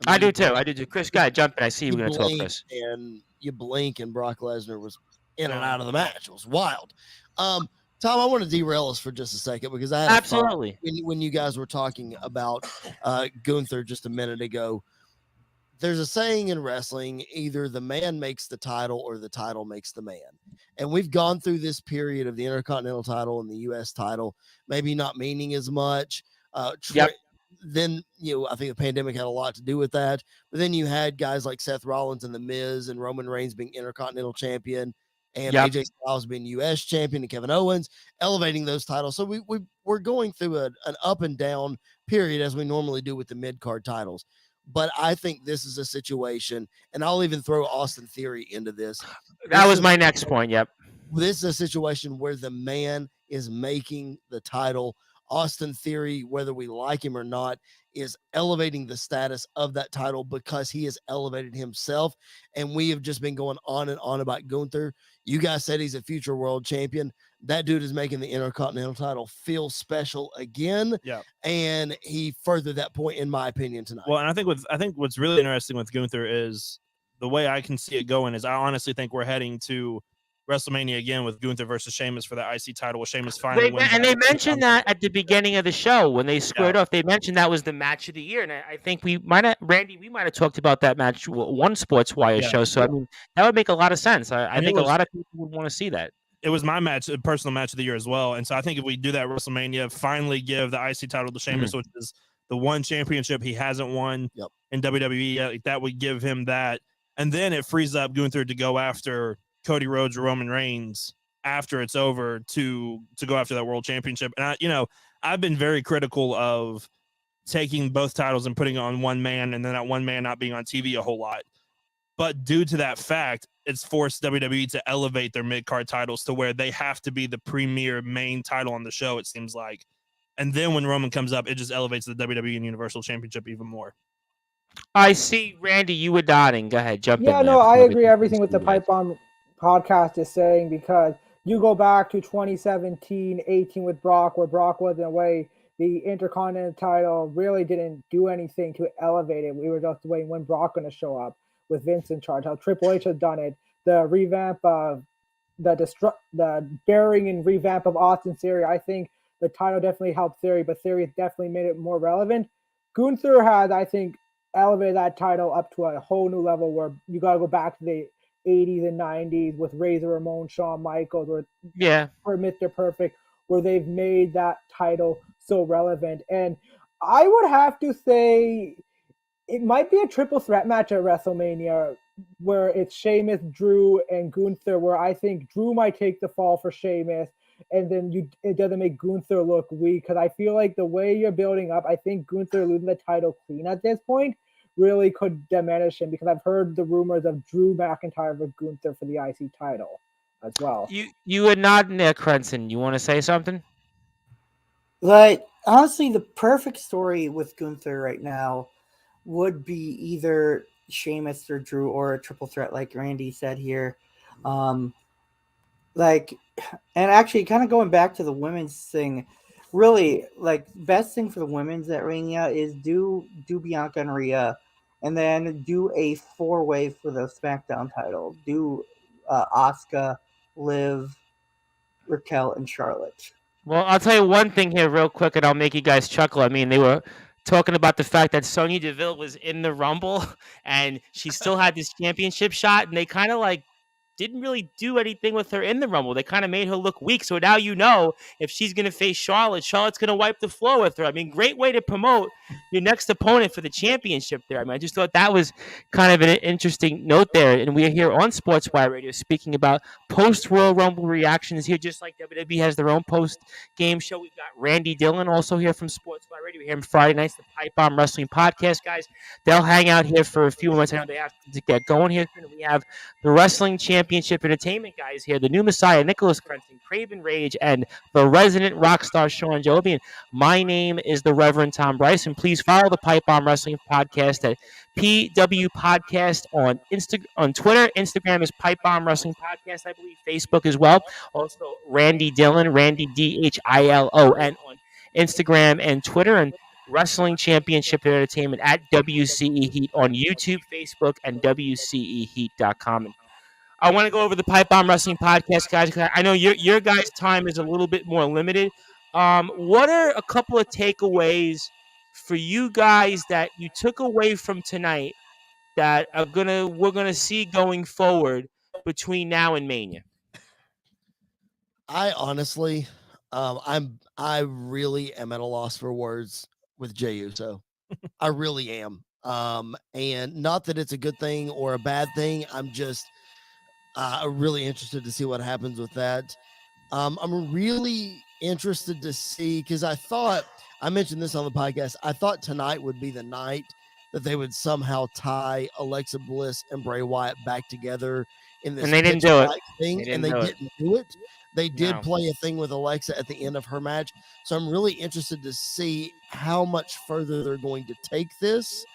I do too. Chris, go ahead, jump in. I see you were going to talk, Chris. And you blink, and Brock Lesnar was in and out of the match. It was wild. Tom, I want to derail us for just a second because I had Absolutely. When you guys were talking about Gunther just a minute ago. There's a saying in wrestling: either the man makes the title or the title makes the man. And we've gone through this period of the Intercontinental title and the U.S. title, maybe not meaning as much. Then, I think the pandemic had a lot to do with that. But then you had guys like Seth Rollins and The Miz and Roman Reigns being Intercontinental champion, and AJ Styles being U.S. champion, and Kevin Owens elevating those titles. So we're going through an up and down period as we normally do with the mid-card titles. But I think this is a situation, and I'll even throw Austin Theory into this. That was my next point. Yep. This is a situation where the man is making the title. Austin Theory, whether we like him or not, is elevating the status of that title because he has elevated himself. And we have just been going on and on about Gunther. You guys said he's a future world champion. That dude is making the Intercontinental title feel special again. Yeah. And he furthered that point, in my opinion, tonight. Well, and I think what's really interesting with Gunther is the way I can see it going is I honestly think we're heading to WrestleMania again with Gunther versus Sheamus for the IC title. With Sheamus finally wins. And they mentioned that at the beginning of the show when they squared off. They mentioned that was the match of the year, and I think we might have, Randy, we might have talked about that match one Sportswire show. So I mean, that would make a lot of sense. I think a lot of people would want to see that. It was my match, personal match of the year as well. And so I think if we do that WrestleMania, finally give the IC title to Sheamus, which is the one championship he hasn't won in WWE yet, that would give him that. And then it frees up Gunther to go after Cody Rhodes or Roman Reigns after it's over to go after that world championship. And I've been very critical of taking both titles and putting it on one man, and then that one man not being on TV a whole lot. But due to that fact, it's forced WWE to elevate their mid-card titles to where they have to be the premier main title on the show, it seems like. And then when Roman comes up, it just elevates the WWE and Universal Championship even more. I see, Randy, you were nodding. Go ahead, jump in. Yeah, no, I agree everything with the Pipe Bomb podcast is saying, because you go back to 2017-18 with Brock, where Brock wasn't away. The Intercontinental title really didn't do anything to elevate it. We were just waiting when Brock going to show up with Vince in charge. How Triple H has done it. The revamp of the bearing and revamp of Austin Theory. I think the title definitely helped Theory, but Theory has definitely made it more relevant. Gunther has, I think, elevated that title up to a whole new level where you got to go back to the 80s and 90s with Razor Ramon, Shawn Michaels, or Mr. Perfect, where they've made that title so relevant. And I would have to say it might be a triple threat match at WrestleMania where it's Sheamus, Drew, and Gunther, where I think Drew might take the fall for Sheamus, and then it doesn't make Gunther look weak, because I feel like the way you're building up, I think Gunther losing the title clean at this point really could diminish him, because I've heard the rumors of Drew McIntyre with Gunther for the IC title as well. You would nod there, Crenson. You want to say something? Like, honestly, the perfect story with Gunther right now would be either Sheamus or Drew or a triple threat, like Randy said here. And actually, kind of going back to the women's thing, really, like, best thing for the women's at Mania is do Bianca and Rhea, and then do a 4-way for the SmackDown title. Do Asuka, Liv, Raquel, and Charlotte. Well, I'll tell you one thing here real quick, and I'll make you guys chuckle. I mean, they were talking about the fact that Sonya Deville was in the Rumble, and she still had this championship shot, and they kind of didn't really do anything with her in the Rumble. They kind of made her look weak. So now if she's going to face Charlotte's going to wipe the floor with her. I mean, great way to promote your next opponent for the championship there. I mean, I just thought that was kind of an interesting note there. And we are here on Sportswire Radio speaking about post-Royal Rumble reactions here, just like WWE has their own post-game show. We've got Randy Dillon also here from Sportswire Radio. We're here on Friday nights, the Pipe Bomb Wrestling Podcast, guys. They'll hang out here for a few moments. I know they have to get going here. We have the Wrestling Championship Entertainment guys here, the new Messiah, Nicholas Crenson, Craven Rage, and the resident rock star, Sean Joby. And my name is the Reverend Tom Bryce, and please follow the Pipe Bomb Wrestling Podcast at PW Podcast on Twitter. Instagram is Pipe Bomb Wrestling Podcast, I believe. Facebook as well. Also, Randy Dillon, Randy DHILON on Instagram and Twitter, and Wrestling Championship Entertainment at WCE Heat on YouTube, Facebook, and WCEHeat.com. And I want to go over the Pipe Bomb Wrestling Podcast, guys, because I know your guys' time is a little bit more limited. What are a couple of takeaways for you guys that you took away from tonight that we're gonna see going forward between now and Mania? I honestly, I really am at a loss for words with Jey Uso. I really am. And not that it's a good thing or a bad thing. I'm just really interested to see what happens with that. I'm really interested to see, because I mentioned this on the podcast. I thought tonight would be the night that they would somehow tie Alexa Bliss and Bray Wyatt back together in this, and they didn't do it. Thing, and they didn't do it. They did play a thing with Alexa at the end of her match. So I'm really interested to see how much further they're going to take this.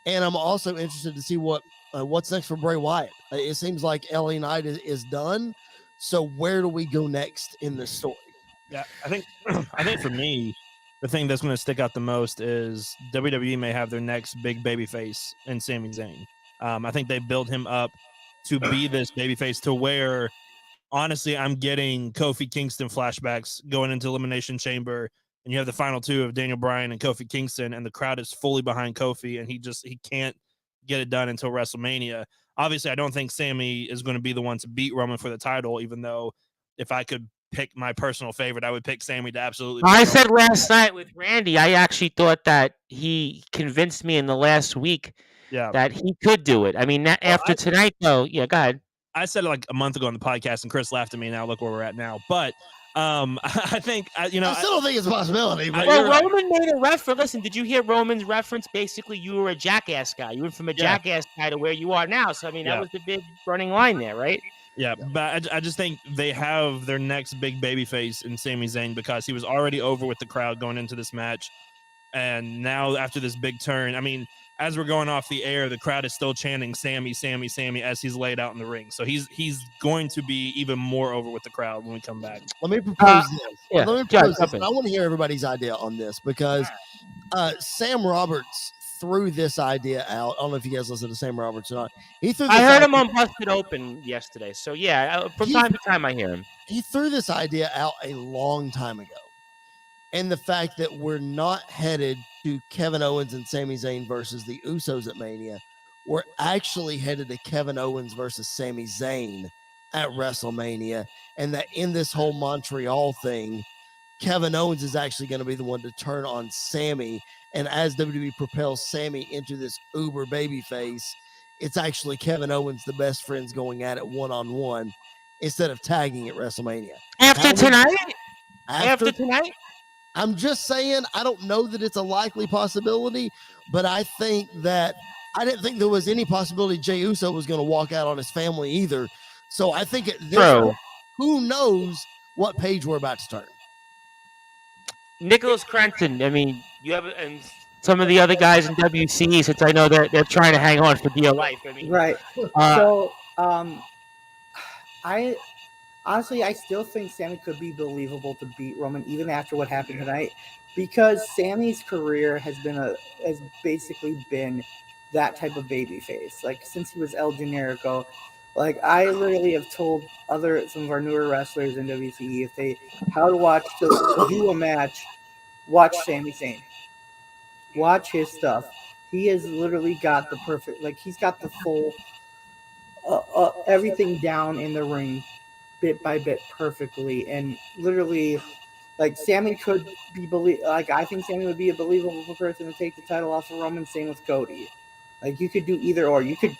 And I'm also interested to see what's next for Bray Wyatt. It seems like LA Knight is done. So where do we go next in this story? Yeah, I think for me, the thing that's going to stick out the most is WWE may have their next big baby face in Sami Zayn. I think they built him up to be this babyface to where, honestly, I'm getting Kofi Kingston flashbacks going into Elimination Chamber, and you have the final two of Daniel Bryan and Kofi Kingston, and the crowd is fully behind Kofi, and he can't get it done until WrestleMania. Obviously, I don't think Sammy is going to be the one to beat Roman for the title, even though if I could pick my personal favorite, I would pick Sammy to absolutely beat I Roman. said last night with Randy, I actually thought that he convinced me in the last week Yeah. that he could do it. I mean, after tonight, though, yeah, go ahead. I said it like a month ago on the podcast, and Chris laughed at me. Now look where we're at now. But I think I still don't think it's a possibility. But Well, you're right. Roman made a reference. Listen, did you hear Roman's reference? Basically, you were a jackass guy. You went from a jackass guy to where you are now. So, I mean, that was the big running line there, right? Yeah, but I just think they have their next big babyface in Sami Zayn because he was already over with the crowd going into this match. And now after this big turn, I mean, as we're going off the air, the crowd is still chanting Sammy, Sammy, Sammy as he's laid out in the ring. So he's going to be even more over with the crowd when we come back. Let me propose this. yeah, Let me John, propose this. jump in. And I want to hear everybody's idea on this because Sam Roberts threw this idea out. I don't know if you guys listen to Sam Roberts or not. He threw. This I heard idea, him on Busted Open yesterday. So, yeah, from time to time I hear him. He threw this idea out a long time ago. And the fact that we're not headed to Kevin Owens and Sami Zayn versus the Usos at Mania. We're actually headed to Kevin Owens versus Sami Zayn at WrestleMania. And that in this whole Montreal thing, Kevin Owens is actually going to be the one to turn on Sammy. And as WWE propels Sammy into this uber babyface, it's actually Kevin Owens, the best friends, going at it one-on-one instead of tagging at WrestleMania. After tonight? I'm just saying, I don't know that it's a likely possibility, but I think that I didn't think there was any possibility Jey Uso was going to walk out on his family either. So I think at this point, who knows what page we're about to turn. Nicholas Crenton, I mean, you have and some of the other guys in WCE, since I know they're trying to hang on for dear life. I mean, Right. I honestly, I still think Sammy could be believable to beat Roman even after what happened tonight, because Sammy's career has basically been that type of babyface. Like since he was El Generico, like I literally have told some of our newer wrestlers in WCE how to watch to do a match, watch Sami Zayn, watch his stuff. He has literally got the perfect, like he's got the full everything down in the ring, bit by bit, perfectly, and literally, like Sammy could be I think Sammy would be a believable person to take the title off of Roman. Same with Cody. Like you could do either or. You could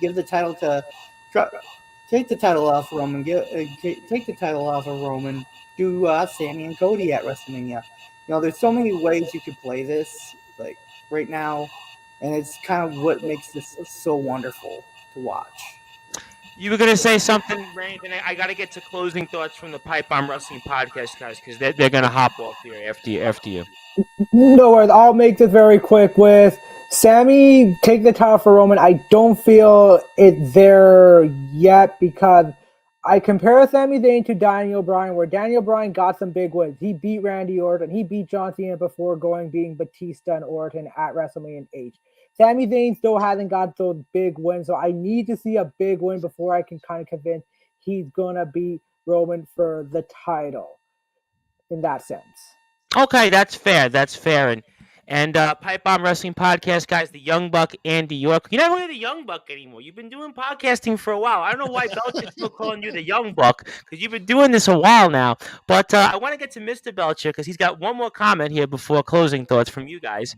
give the title to take the title off Roman. Take the title off of Roman. Do Sammy and Cody at WrestleMania. You know, there's so many ways you could play this like right now, and it's kind of what makes this so wonderful to watch. You were going to say something, Rain, and I got to get to closing thoughts from the Pipe Bomb Wrestling podcast guys, because they're going to hop off here after you. No worries. I'll make this very quick with Sammy take the title for Roman. I don't feel it there yet because I compare Sami Zayn to Daniel Bryan, where Daniel Bryan got some big wins. He beat Randy Orton. He beat John Cena before beating Batista and Orton at WrestleMania 8. Sami Zayn still hasn't got those big wins, so I need to see a big win before I can kind of convince he's going to beat Roman for the title in that sense. Okay, that's fair. And Pipe Bomb Wrestling Podcast, guys, the Young Buck, Andy York. You're not really the Young Buck anymore. You've been doing podcasting for a while. I don't know why Belcher's still calling you the Young Buck, because you've been doing this a while now. But I want to get to Mr. Belcher, because he's got one more comment here before closing thoughts from you guys.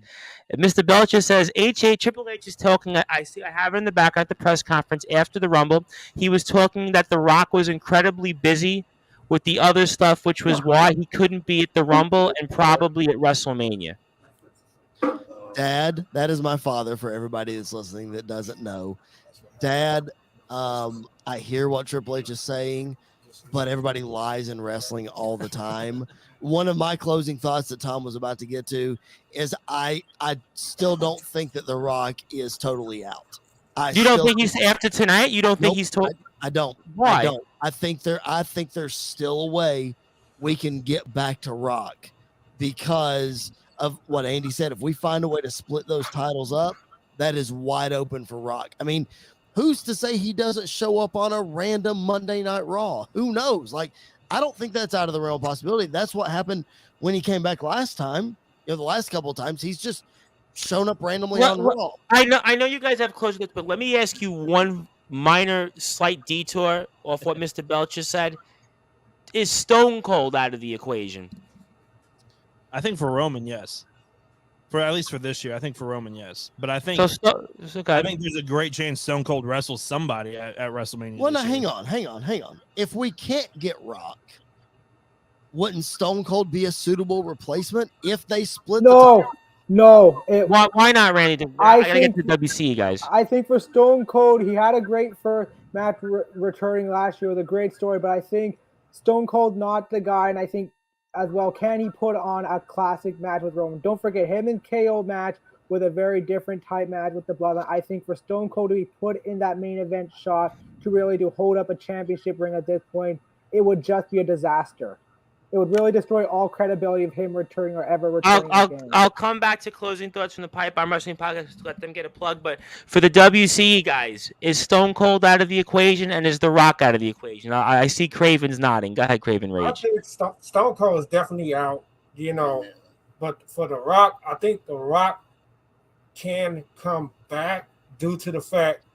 Mr. Belcher says, Triple H is talking. I have it in the back at the press conference after the Rumble. He was talking that The Rock was incredibly busy with the other stuff, which was why he couldn't be at the Rumble and probably at WrestleMania. Dad, that is my father for everybody that's listening that doesn't know. Dad, I hear what Triple H is saying, but everybody lies in wrestling all the time. One of my closing thoughts that Tom was about to get to is I still don't think that The Rock is totally out. You don't think he's after tonight? You don't think he's told? I don't. Why? I don't. I think there's still a way we can get back to Rock because of what Andy said. If we find a way to split those titles up, that is wide open for Rock. I mean, who's to say he doesn't show up on a random Monday Night Raw? Who knows? Like, I don't think that's out of the realm of possibility. That's what happened when he came back last time. The last couple of times, he's just shown up randomly on Raw. I know you guys have closed this, but let me ask you one minor, slight detour off what Mr. Belcher said. Is Stone Cold out of the equation? I think for Roman, yes. For at least for this year, I think for Roman, yes. But I think okay. I think there's a great chance Stone Cold wrestles somebody at WrestleMania. Well, now hang on. If we can't get Rock, wouldn't Stone Cold be a suitable replacement if they split? No. Why not, Randy? I gotta get to WC, guys. I think for Stone Cold, he had a great first match returning last year with a great story, but I think Stone Cold not the guy, and I think as well, can he put on a classic match with Roman? Don't forget him and KO match with a very different type match with the Bloodline. I think for Stone Cold to be put in that main event shot to really hold up a championship ring at this point, it would just be a disaster. It would really destroy all credibility of him returning or ever returning again. I'll come back to closing thoughts from the Pipe Bomb Wrestling Podcast to let them get a plug. But for the WCE guys, is Stone Cold out of the equation and is The Rock out of the equation? I see Craven's nodding. Go ahead, Craven Rage. I think Stone Cold is definitely out, but for The Rock, I think The Rock can come back due to the fact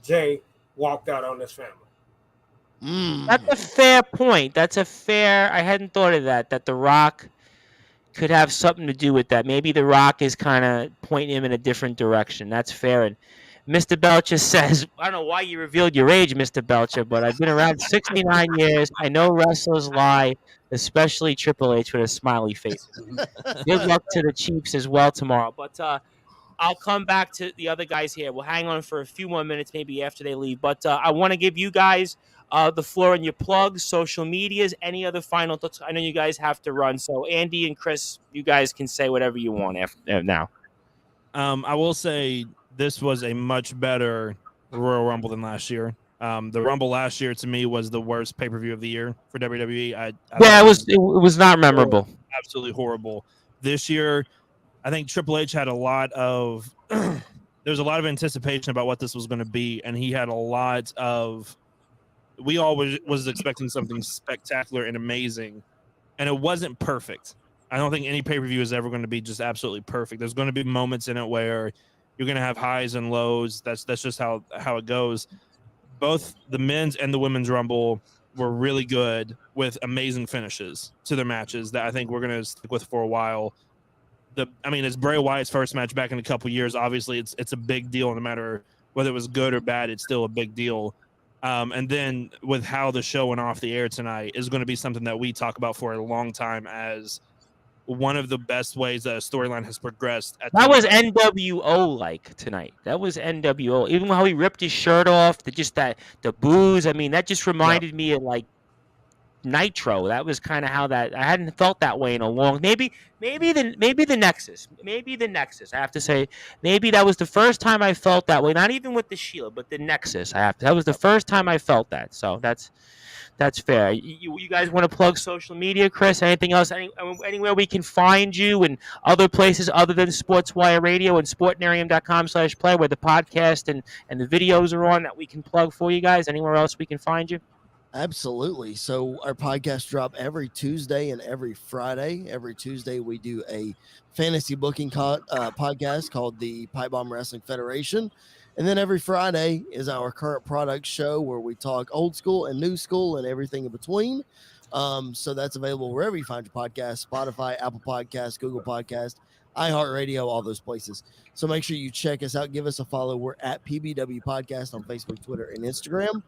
Jay walked out on his family. That's a fair point. I hadn't thought of that The Rock could have something to do with that. Maybe The Rock is kind of pointing him in a different direction. That's fair. And Mr. Belcher says, I don't know why you revealed your age, Mr. Belcher, but I've been around 69 years. I know wrestlers lie, especially Triple H with a smiley face. Good luck to the Chiefs as well tomorrow. But I'll come back to the other guys here. We'll hang on for a few more minutes, maybe after they leave. But I want to give you guys the floor and your plugs, social medias, any other final thoughts. I know you guys have to run. So Andy and Chris, you guys can say whatever you want now. I will say this was a much better Royal Rumble than last year. The Rumble last year to me was the worst pay-per-view of the year for WWE. It was not memorable. Absolutely horrible. This year, I think Triple H had a lot of there's a lot of anticipation about what this was going to be, and he had a lot of we all was expecting something spectacular and amazing, and it wasn't perfect. I don't think any pay-per-view is ever going to be just absolutely perfect. There's going to be moments in it where you're going to have highs and lows. That's just how it goes. Both the men's and the women's Rumble were really good with amazing finishes to their matches that I think we're going to stick with for a while. It's Bray Wyatt's first match back in a couple years. Obviously, it's a big deal. No matter whether it was good or bad, it's still a big deal. And then with how the show went off the air tonight is going to be something that we talk about for a long time as one of the best ways that a storyline has progressed. That was NWO like tonight. That was NWO. Even how he ripped his shirt off, the booze. That just reminded me of like Nitro. That was kind of how that I hadn't felt that way in a long. Maybe the Nexus. Maybe the Nexus. I have to say, maybe that was the first time I felt that way. Not even with the Shield, but the Nexus. That was the first time I felt that. So that's fair. You guys want to plug social media, Chris? Anything else? Anywhere we can find you and other places other than Sportswire Radio and sportnarium.com/play where the podcast and the videos are on that we can plug for you guys? Anywhere else we can find you? Absolutely. So our podcast drop every Tuesday and every Friday. Every Tuesday we do a fantasy booking podcast called the Pipe Bomb Wrestling Federation. And then every Friday is our current product show where we talk old school and new school and everything in between. So that's available wherever you find your podcast, Spotify, Apple Podcasts, Google Podcasts, iHeartRadio, all those places. So make sure you check us out. Give us a follow. We're at PBW Podcast on Facebook, Twitter, and Instagram.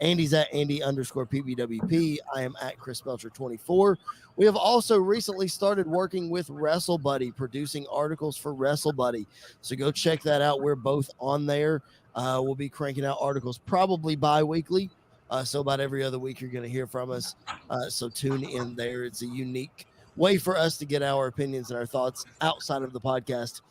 Andy's at Andy_PBWP. I am at Chris Belcher 24. We have also recently started working with WrestleBuddy, producing articles for WrestleBuddy. So go check that out. We're both on there. We'll be cranking out articles probably bi-weekly. So about every other week you're going to hear from us. So tune in there. It's a unique way for us to get our opinions and our thoughts outside of the podcast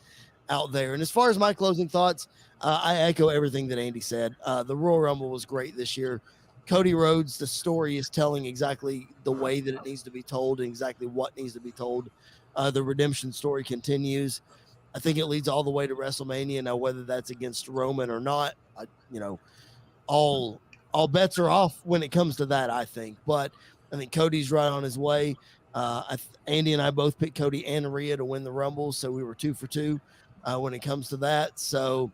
out there. And as far as my closing thoughts, I echo everything that Andy said. The Royal Rumble was great this year. Cody Rhodes, the story is telling exactly the way that it needs to be told and exactly what needs to be told. The redemption story continues. I think it leads all the way to WrestleMania. Now, whether that's against Roman or not, all bets are off when it comes to that, I think. But I think Cody's right on his way. Andy and I both picked Cody and Rhea to win the Rumble, so we were 2 for 2 when it comes to that. So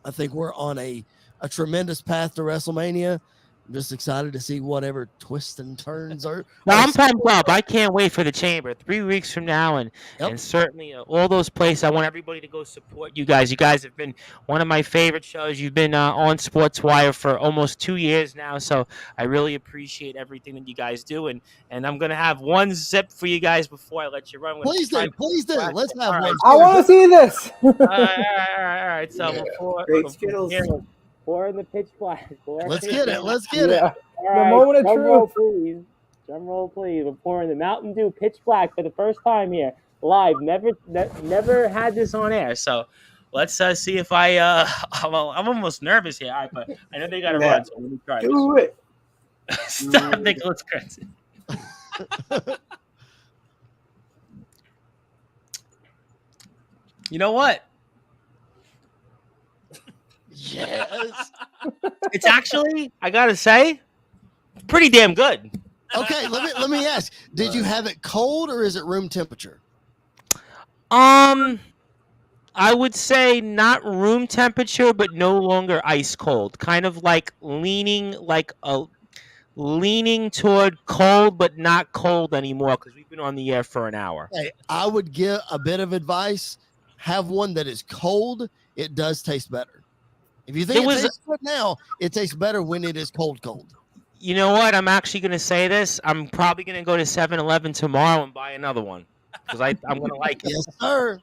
I think we're on a tremendous path to WrestleMania. I'm just excited to see whatever twists and turns are. Well, I'm pumped up. I can't wait for the Chamber 3 weeks from now, and Yep. certainly all those places. I want everybody to go support you guys. You guys have been one of my favorite shows. You've been on Sportswire for almost 2 years now, so I really appreciate everything that you guys do. And I'm gonna have one zip for you guys before I let you run. Please do. Let's have one. I want to see this. All right. So Great Skittles. Pour in the pitch black. Let's get it. All The right, moment of drum roll, truth. please. Drum roll, please. We're pouring the Mountain Dew pitch black for the first time here, live. Never had this on air. So let's see if I. I'm almost nervous here, but I know they got to run. So let me try Do it. this. Stop, Nicholas Crescent. You know what? Yes. It's actually, I gotta say, pretty damn good. Okay, let me ask. Did you have it cold or is it room temperature? I would say not room temperature, but no longer ice cold. Kind of like leaning toward cold, but not cold anymore because we've been on the air for an hour. Hey, I would give a bit of advice. Have one that is cold. It does taste better. If you think it tastes good now, it tastes better when it is cold. You know what? I'm actually going to say this. I'm probably going to go to 7-Eleven tomorrow and buy another one because I'm going to like it. Yes, sir.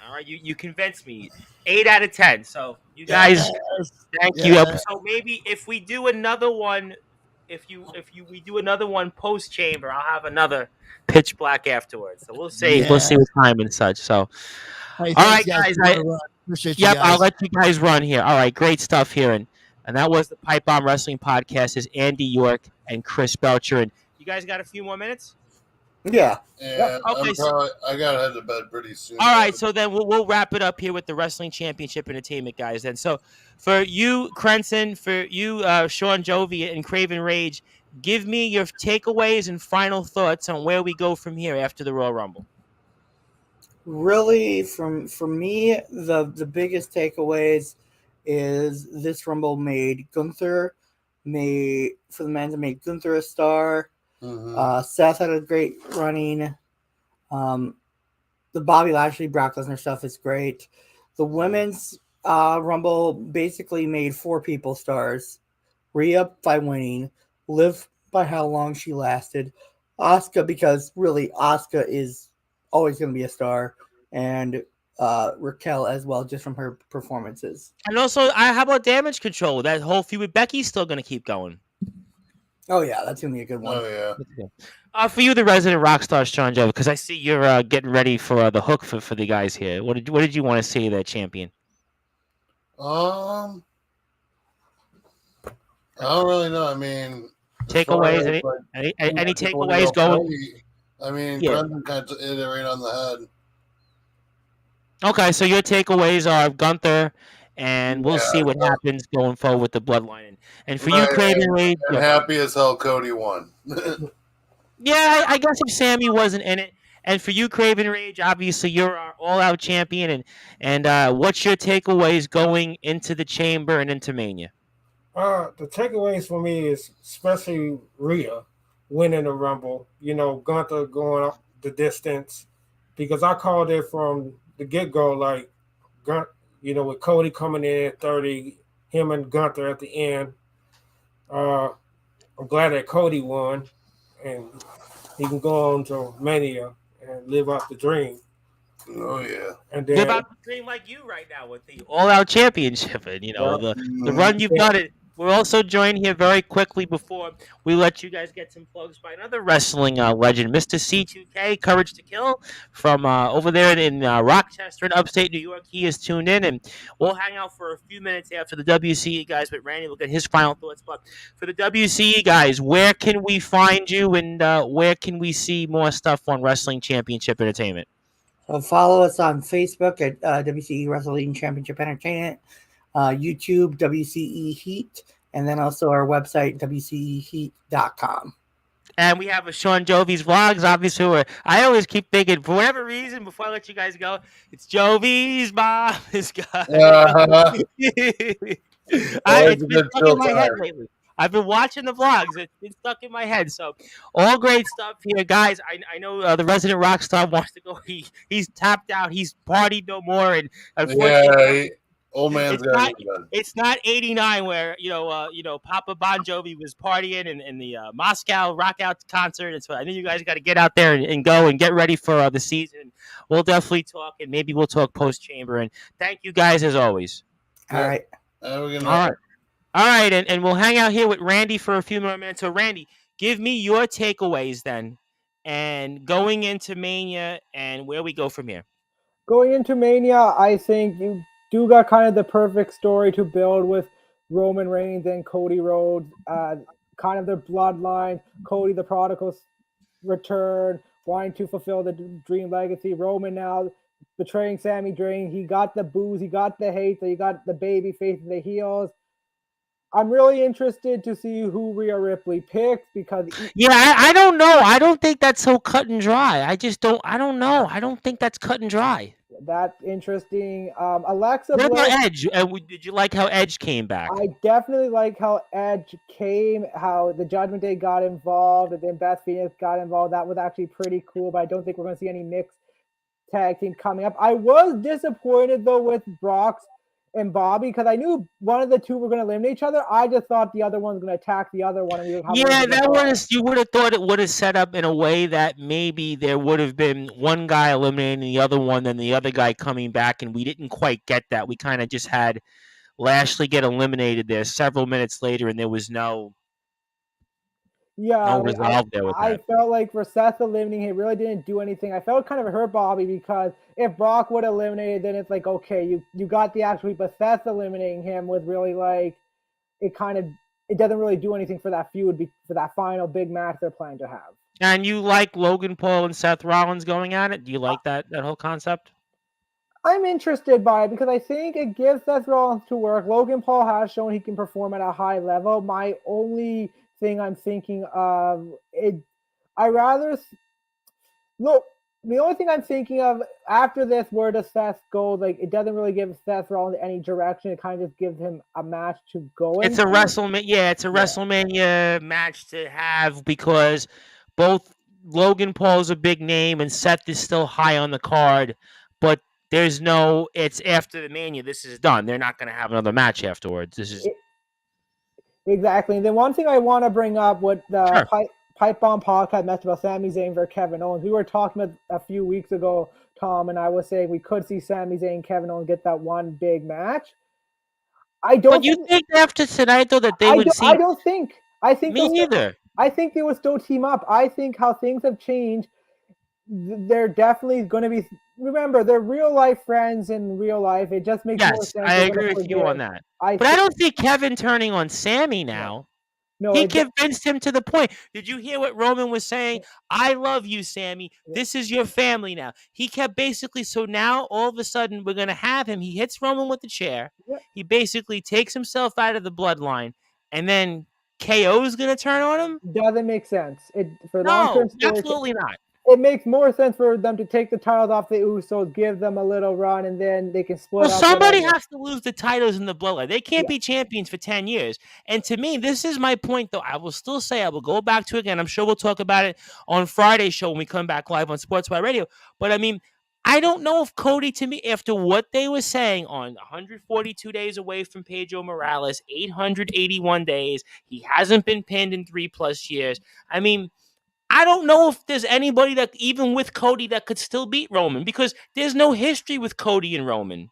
All right, you convinced me. 8 out of 10. So you guys, thank you. So maybe if we do another one, we do another one post Chamber, I'll have another pitch black afterwards. So we'll see. Yeah. We'll see with time and such. So, Hey, all right, guys. Appreciate you Yep, guys. I'll let you guys run here. All right, great stuff here, and that was the Pipe Bomb Wrestling Podcast. Is Andy York and Chris Belcher, and you guys got a few more minutes? Yeah. Yeah. Okay, I gotta head to bed pretty soon. All right, so then we'll wrap it up here with the Wrestling Championship Entertainment guys. Then, so for you, Crenson, for you, Sean Jovi, and Craven Rage, give me your takeaways and final thoughts on where we go from here after the Royal Rumble. Really, from me, the biggest takeaways is this Rumble made Gunther, for the men's, it made Gunther a star. Mm-hmm. Seth had a great running. The Bobby Lashley, Brock Lesnar stuff is great. The women's Rumble basically made 4 people stars. Rhea by winning, Liv by how long she lasted, Asuka because really Asuka is always going to be a star, and Raquel as well, just from her performances. And also, how about Damage Control? That whole feud with Becky's still going to keep going. Oh yeah, that's going to be a good one. Oh yeah. For you, the resident rock star, Sean Joe, because I see you're getting ready for the hook for the guys here. What did you want to see there, champion? I don't really know. I mean, takeaways. Any takeaways going? I mean, Yeah. Brendan kind of hit it right on the head. Okay, so your takeaways are Gunther, and we'll see what happens going forward with the bloodline. And for you, Craven Reed, I'm happy as hell Cody won. yeah, I guess if Sammy wasn't in it. And for you, Craven Rage, obviously you're our all-out champion. And what's your takeaways going into the Chamber and into Mania? The takeaways for me is especially Rhea winning the Rumble. You know, Gunther going up the distance, because I called it from the get-go, like, with Cody coming in at 30, him and Gunther at the end. I'm glad that Cody won, and he can go on to Mania and live out the dream. Oh yeah, and then live out the dream like you right now with the all-out championship, and the run you've done it. We're also joined here very quickly before we let you guys get some plugs by another wrestling legend, Mr. C2K, Courage to Kill, from over there in Rochester in upstate New York. He is tuned in, and we'll hang out for a few minutes after the WCE guys with Randy. We'll get his final thoughts. But for the WCE guys, where can we find you, and where can we see more stuff on Wrestling Championship Entertainment? So follow us on Facebook at WCE Wrestling Championship Entertainment, YouTube WCE Heat, and then also our website WCEHeat.com. And we have a Sean Jovi's vlogs, obviously. Where I always keep thinking, for whatever reason, before I let you guys go, it's Jovi's mom. This guy. Always It's a been good stuck chill in my head time. lately. I've been watching the vlogs. It's been stuck in my head. So all great stuff here, guys. I know the resident rock star wants to go. He's tapped out. He's partied no more, and unfortunately, Old man's it's got not to go to bed. it's not '89 where Papa Bon Jovi was partying in the Moscow Rock Out concert. And so I know you guys got to get out there and go and get ready for the season. We'll definitely talk, and maybe we'll talk post chamber. And thank you guys as always. All right. Have a good All night. right. All right, and we'll hang out here with Randy for a few more minutes. So, Randy, give me your takeaways then, and going into Mania and where we go from here. Going into Mania, I think you do got kind of the perfect story to build with Roman Reigns and Cody Rhodes, kind of their bloodline. Cody, the prodigal return, wanting to fulfill the dream legacy. Roman now betraying Sami Zayn. He got the boos, he got the hate, so he got the baby face and the heels. I'm really interested to see who Rhea Ripley picks because I don't know. I don't think that's so cut and dry. I don't know. I don't think that's cut and dry. that's interesting. Alexa What Bliss. about Edge? Did you like how Edge came back? I definitely like how Edge came, how the Judgment Day got involved, and then Beth Phoenix got involved. That was actually pretty cool, but I don't think we're going to see any mixed tag team coming up. I was disappointed, though, with Brock's and Bobby because I knew one of the two were going to eliminate each other. I just thought the other one was going to attack the other one. And we would have that was, you would have thought it would have set up in a way that maybe there would have been one guy eliminating the other one, then the other guy coming back, and we didn't quite get that. We kind of just had Lashley get eliminated there several minutes later, and there was no resolve there with I that. felt like for Seth eliminating, it really didn't do anything. I felt kind of hurt Bobby because if Brock would eliminate, then it's like, okay, you got the actual, but Seth eliminating him was really like, it doesn't really do anything for that feud, for that final big match they're planning to have. And you like Logan Paul and Seth Rollins going at it? Do you like that whole concept? I'm interested by it because I think it gives Seth Rollins to work. Logan Paul has shown he can perform at a high level. My only thing I'm thinking of the only thing I'm thinking of after this, where does Seth go? Like, it doesn't really give Seth Rollins any direction. It kind of just gives him a match to go in. It's a WrestleMania match to have because both Logan Paul's a big name and Seth is still high on the card, but it's after the Mania. This is done. They're not going to have another match afterwards. This is exactly. And then one thing I want to bring up with the Pipe Bomb podcast match about Sami Zayn versus Kevin Owens. We were talking about a few weeks ago, Tom, and I was saying we could see Sami Zayn and Kevin Owens get that one big match. But you think after tonight though that they would see? I don't think. I think me neither. I think they would still team up. I think how things have changed. They're definitely going to be. Remember, they're real life friends in real life. It just makes more sense. I agree with you on that. I don't see Kevin turning on Sammy now. No, he convinced him to the point. Did you hear what Roman was saying? I love you, Sammy. This is your family now. He kept basically, so now all of a sudden we're going to have him. He hits Roman with the chair. He basically takes himself out of the bloodline, and then KO is going to turn on him? Doesn't make sense. Absolutely not. It makes more sense for them to take the titles off the Usos, give them a little run, and then they can split up. Well, somebody has to lose the titles in the bloodline. They can't be champions for 10 years. And to me, this is my point, though. I will still say, I will go back to it again. I'm sure we'll talk about it on Friday's show when we come back live on Sportswire Radio. But, I mean, I don't know if Cody, to me, after what they were saying on 142 days away from Pedro Morales, 881 days, he hasn't been pinned in 3+ years. I mean, I don't know if there's anybody that, even with Cody, that could still beat Roman because there's no history with Cody and Roman.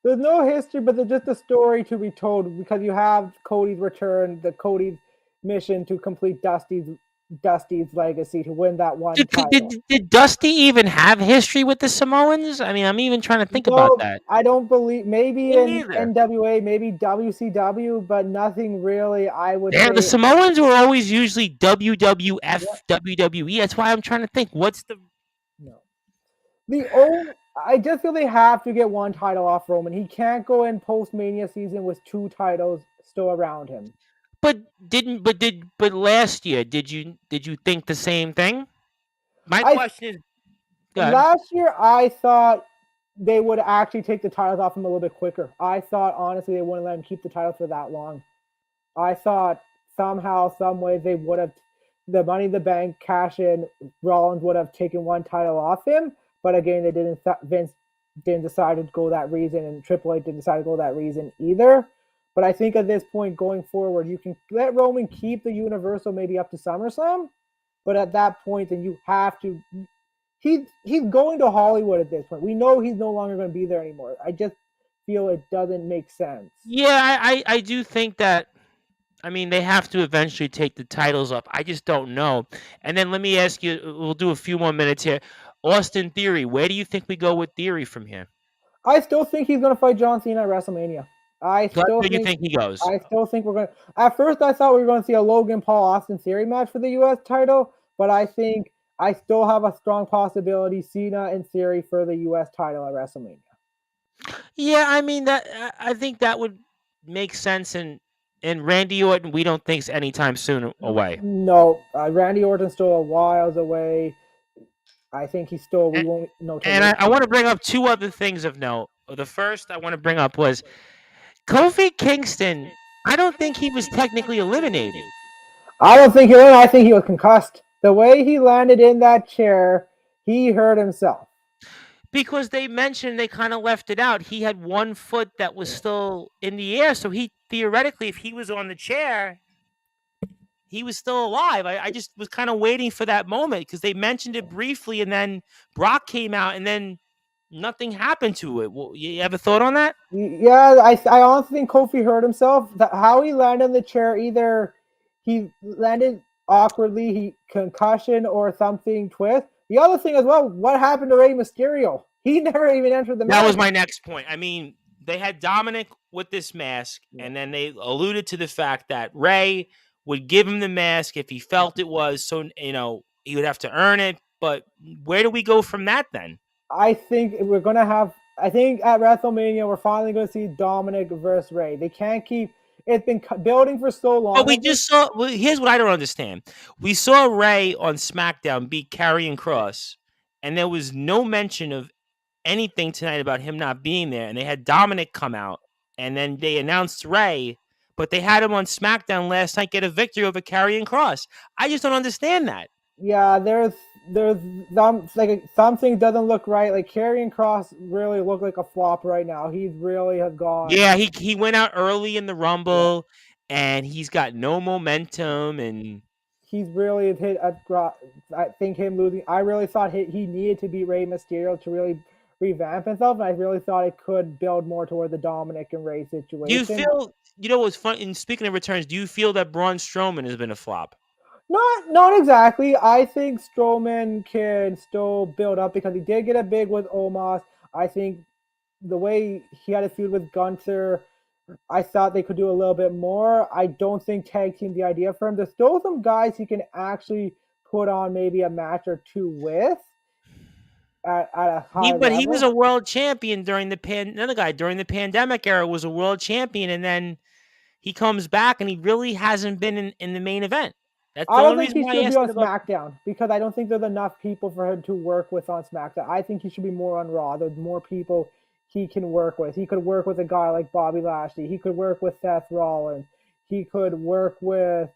There's no history, but there's just a story to be told because you have Cody's return, Cody's mission to complete Dusty's legacy to win that one title. Did Dusty even have history with the Samoans? I mean, I'm even trying to think about that. I don't believe. Maybe in NWA, maybe WCW, but nothing really. I would say the Samoans were always usually WWF, WWE. That's why I'm trying to think. What's the I just feel they have to get one title off Roman. He can't go in post-Mania season with 2 titles still around him. But last year did you think the same thing? My question is, go ahead. Last year, I thought they would actually take the titles off him a little bit quicker. I thought, honestly, they wouldn't let him keep the titles for that long. I thought somehow, some way, they would have the Money in the Bank cash in. Rollins would have taken one title off him, but again, they didn't. Vince didn't decide to go that reason, and Triple H didn't decide to go that reason either. But I think at this point, going forward, you can let Roman keep the Universal maybe up to SummerSlam, but at that point, then you have to. He's going to Hollywood at this point. We know he's no longer going to be there anymore. I just feel it doesn't make sense. Yeah, I do think that. I mean, they have to eventually take the titles off. I just don't know. And then let me ask you. We'll do a few more minutes here. Austin Theory, where do you think we go with Theory from here? I still think he's going to fight John Cena at WrestleMania. Where do you think he goes? I still think we're going to. At first, I thought we were going to see a Logan Paul Austin Theory match for the U.S. title, but I think I still have a strong possibility Cena and Theory for the U.S. title at WrestleMania. Yeah, I mean that. I think that would make sense. And Randy Orton, we don't think's anytime soon away. No, Randy Orton's still a whiles away. I think he's still. We won't know. And I want to bring up 2 other things of note. The first I want to bring up was Kofi Kingston. I don't think he was technically eliminated. I don't think he was. I think he was concussed. The way he landed in that chair, he hurt himself. Because they mentioned, they kind of left it out. He had one foot that was still in the air, so he theoretically, if he was on the chair, he was still alive. I just was kind of waiting for that moment because they mentioned it briefly, and then Brock came out, and then nothing happened to it. Well, you have a thought on that? Yeah, I honestly think Kofi hurt himself. How he landed in the chair, either he landed awkwardly, he concussion, or something twist. The other thing as well, what happened to Rey Mysterio? He never even entered the match. That was my next point. I mean, they had Dominic with this mask, and then they alluded to the fact that Rey would give him the mask if he felt it was, so, he would have to earn it. But where do we go from that then? I think we're going to have, I think at WrestleMania, we're finally going to see Dominic versus Rey. They can't keep, it's been building for so long. But we just saw, here's what I don't understand. We saw Rey on SmackDown beat Karrion Kross, and there was no mention of anything tonight about him not being there. And they had Dominic come out, and then they announced Rey, but they had him on SmackDown last night get a victory over Karrion Kross. I just don't understand that. Yeah, there's something doesn't look right. Like Karrion Kross really look like a flop right now. He really has gone. Yeah, he went out early in the Rumble, and he's got no momentum, and he's really hit. I think him losing. I really thought he needed to beat Rey Mysterio to really revamp himself, and I really thought it could build more toward the Dominic and Rey situation. Do you feel? What's fun? And speaking of returns, do you feel that Braun Strowman has been a flop? Not exactly. I think Strowman can still build up because he did get a big with Omos. I think the way he had a feud with Gunther, I thought they could do a little bit more. I don't think tag team the idea for him. There's still some guys he can actually put on maybe a match or 2 with at a high level. But he was a world champion during during the pandemic era was a world champion, and then he comes back and he really hasn't been in the main event. That's I don't think he should be on SmackDown because I don't think there's enough people for him to work with on SmackDown. I think he should be more on Raw. There's more people he can work with. He could work with a guy like Bobby Lashley. He could work with Seth Rollins. He could work with,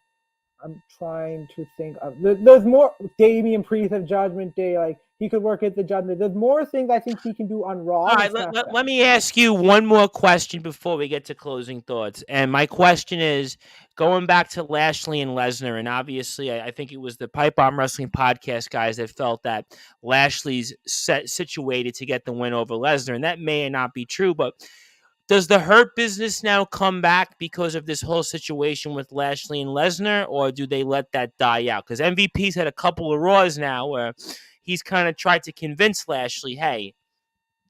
I'm trying to think of, there's more, Damian Priest of Judgment Day. Like, he could work at the Judgment. There's more things I think he can do on Raw. All right, let me ask you one more question before we get to closing thoughts. And my question is, going back to Lashley and Lesnar, and obviously I think it was the Pipe Bomb Wrestling podcast guys that felt that Lashley's situated to get the win over Lesnar, and that may not be true, but does the Hurt Business now come back because of this whole situation with Lashley and Lesnar, or do they let that die out? Because MVP's had a couple of Raws now where he's kind of tried to convince Lashley, hey,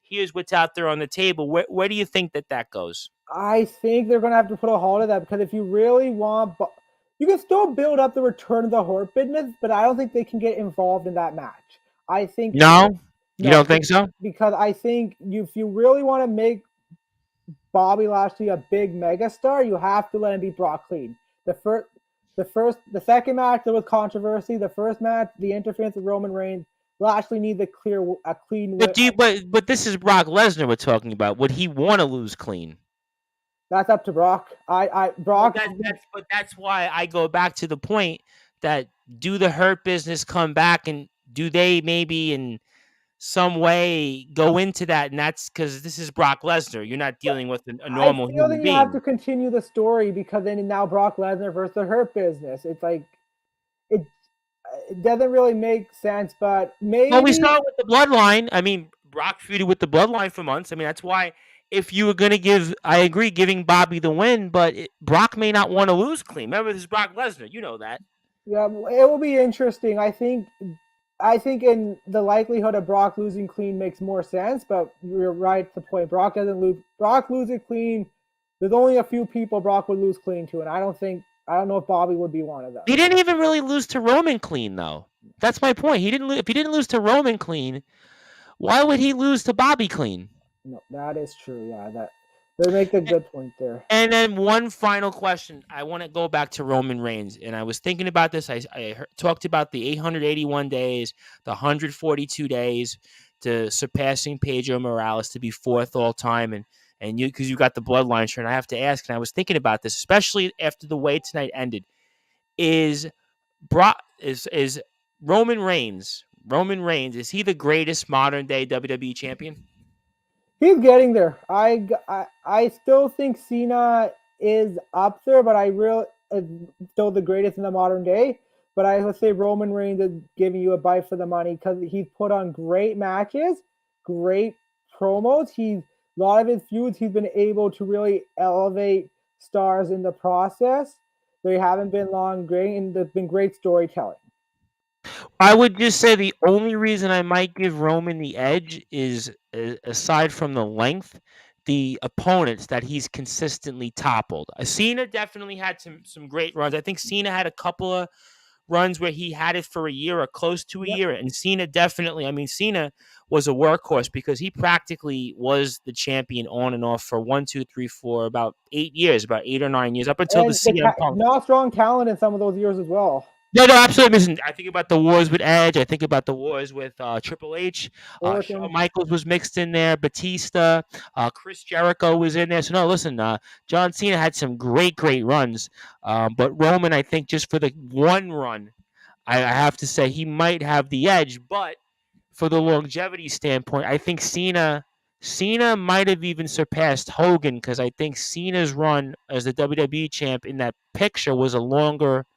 here's what's out there on the table. Where do you think that goes? I think they're going to have to put a halt to that because if you really want, you can still build up the return of the Hurt Business, but I don't think they can get involved in that match. I think no. You don't think so? Because I think if you really want to make Bobby Lashley a big megastar, you have to let him be Brock clean. The second match there was controversy. The first match, the interference with Roman Reigns, Lashley needs a clean But win. but this is Brock Lesnar we're talking about. Would he want to lose clean? That's up to Brock. Brock. But that's why I go back to the point that do the Hurt Business come back, and do they maybe in some way go into that? And that's because this is Brock Lesnar. You're not dealing with a normal I feel human that you being. have to continue the story because then now Brock Lesnar versus the Hurt Business. It's like it doesn't really make sense, but maybe. Well, we saw it with the Bloodline. I mean, Brock feuded with the Bloodline for months. I mean, that's why if you were going to give, I agree, giving Bobby the win, but Brock may not want to lose clean. Remember, this is Brock Lesnar. You know that. Yeah, it will be interesting. I think in the likelihood of Brock losing clean makes more sense, but you're right to the point. Brock doesn't lose. Brock loses clean. There's only a few people Brock would lose clean to, and I don't know if Bobby would be one of them. He didn't even really lose to Roman clean, though. That's my point. If he didn't lose to Roman clean, why would he lose to Bobby clean? No, that is true. Yeah, they make a good point there. And then one final question. I want to go back to Roman Reigns, and I was thinking about this. I talked about the 881 days, the 142 days to surpassing Pedro Morales to be fourth all time, and you because you got the Bloodline shirt. And I have to ask, and I was thinking about this, especially after the way tonight ended. Is Roman Reigns? Is he the greatest modern day WWE champion? He's getting there. I still think Cena is up there, but I really still the greatest in the modern day. But I would say Roman Reigns is giving you a bite for the money because he's put on great matches, great promos. A lot of his feuds, he's been able to really elevate stars in the process. They haven't been long, great, and there's been great storytelling. I would just say the only reason I might give Roman the edge is, aside from the length, the opponents that he's consistently toppled. Cena definitely had some great runs. I think Cena had a couple of runs where he had it for a year or close to a year. And Cena Cena was a workhorse because he practically was the champion on and off for 1, 2, 3, 4, about 8 years, about 8 or 9 years, up until the CM Punk. Not strong talent in some of those years as well. No, absolutely. Listen, I think about the wars with Edge. I think about the wars with Triple H. Shawn Michaels was mixed in there. Batista. Chris Jericho was in there. So, no, listen, John Cena had some great runs. But Roman, I think just for the one run, I have to say he might have the edge. But for the longevity standpoint, I think Cena might have even surpassed Hogan because I think Cena's run as the WWE champ in that picture was a longer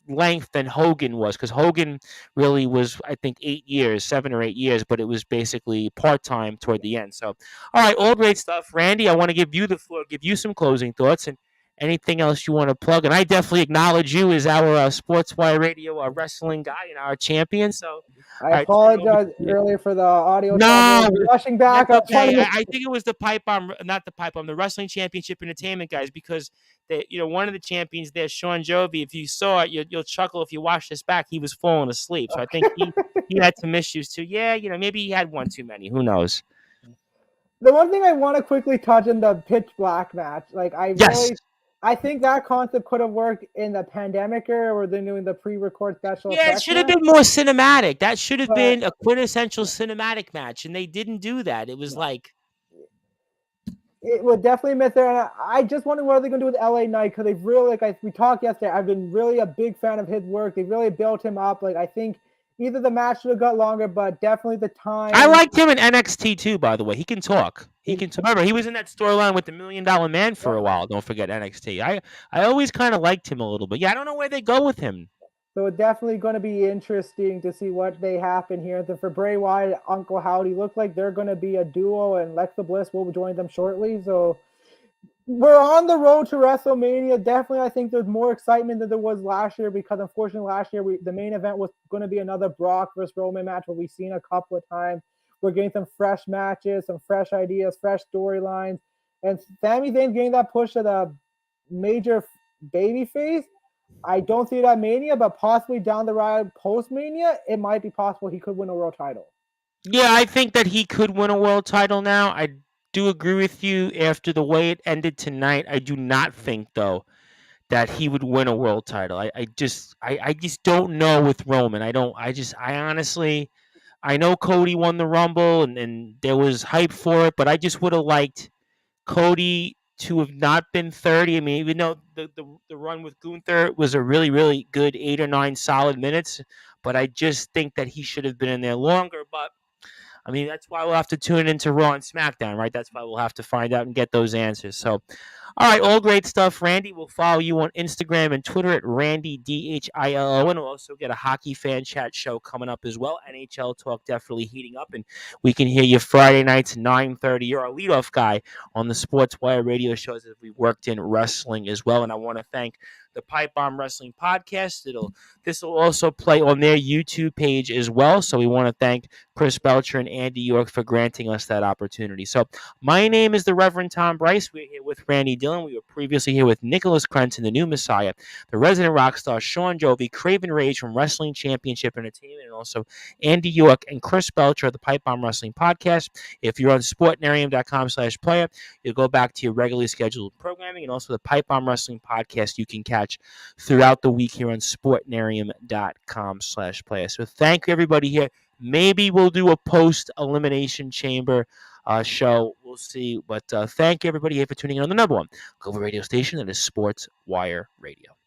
length than Hogan was, because Hogan really was, I think, 7 or 8 years, but it was basically part-time toward the end. So, all right, all great stuff. Randy, I want to give you the floor, give you some closing thoughts and anything else you want to plug. And I definitely acknowledge you as our Sportswire Radio wrestling guy and our champion. So I apologize earlier for the audio. No, rushing back. Okay. I think it was the pipe bomb, not the pipe bomb, the Wrestling Championship Entertainment guys, because one of the champions there, Sean Jovi. If you saw it, you'll chuckle. If you watch this back, he was falling asleep. So I think he had some issues too. Yeah, maybe he had one too many. Who knows? The one thing I want to quickly touch on the Pitch Black match, I think that concept could have worked in the pandemic era where they're doing the pre-record special. Yeah, it should have been more cinematic. That should have been a quintessential cinematic match, and they didn't do that. It was like it would definitely miss there. And I just wonder what they're going to do with LA Knight because they've really, we talked yesterday. I've been really a big fan of his work. They really built him up. I think either the match should have got longer, but definitely the time. I liked him in NXT too, by the way. He can talk. Remember, he was in that storyline with the $1 Million Man for a while. Don't forget NXT. I always kind of liked him a little bit. Yeah, I don't know where they go with him. So it's definitely going to be interesting to see what they happen here. And for Bray Wyatt, Uncle Howdy, look like they're going to be a duo, and Alexa Bliss will join them shortly. So we're on the road to WrestleMania. Definitely, I think there's more excitement than there was last year because, unfortunately, last year the main event was going to be another Brock versus Roman match, what we've seen a couple of times. We're getting some fresh matches, some fresh ideas, fresh storylines. And Sami Zayn's getting that push to the major babyface. I don't see that Mania, but possibly down the road post Mania, it might be possible he could win a world title. Yeah, I think that he could win a world title now. I do agree with you after the way it ended tonight. I do not think, though, that he would win a world title. I just don't know with Roman. I honestly, I know Cody won the Rumble and there was hype for it, but I just would have liked Cody to have not been 30. I mean, even though the run with Gunther was a really, really good 8 or 9 solid minutes, but I just think that he should have been in there longer. But I mean, that's why we'll have to tune into Raw and SmackDown, right? That's why we'll have to find out and get those answers. So, all right, all great stuff. Randy, we'll follow you on Instagram and Twitter at RandyDHILO. And we'll also get a hockey fan chat show coming up as well. NHL talk definitely heating up. And we can hear you Friday nights, 9:30. You're our leadoff guy on the Sportswire radio shows as we worked in wrestling as well. And I want to thank the Pipe Bomb Wrestling Podcast. This will also play on their YouTube page as well. So we want to thank Chris Belcher and Andy York for granting us that opportunity. So my name is the Reverend Tom Bryce. We're here with Randy Dillon. We were previously here with Nicholas Crenton, the new Messiah, the resident rock star, Sean Jovi, Craven Rage from Wrestling Championship Entertainment, and also Andy York and Chris Belcher of the Pipe Bomb Wrestling Podcast. If you're on sportnarium.com/player, you'll go back to your regularly scheduled programming, and also the Pipe Bomb Wrestling Podcast you can catch throughout the week here on sportnarium.com/player. So thank you, everybody here. Maybe we'll do a post-elimination chamber show. We'll see. But thank you, everybody, here for tuning in on the number one global radio station that is Sportswire Radio.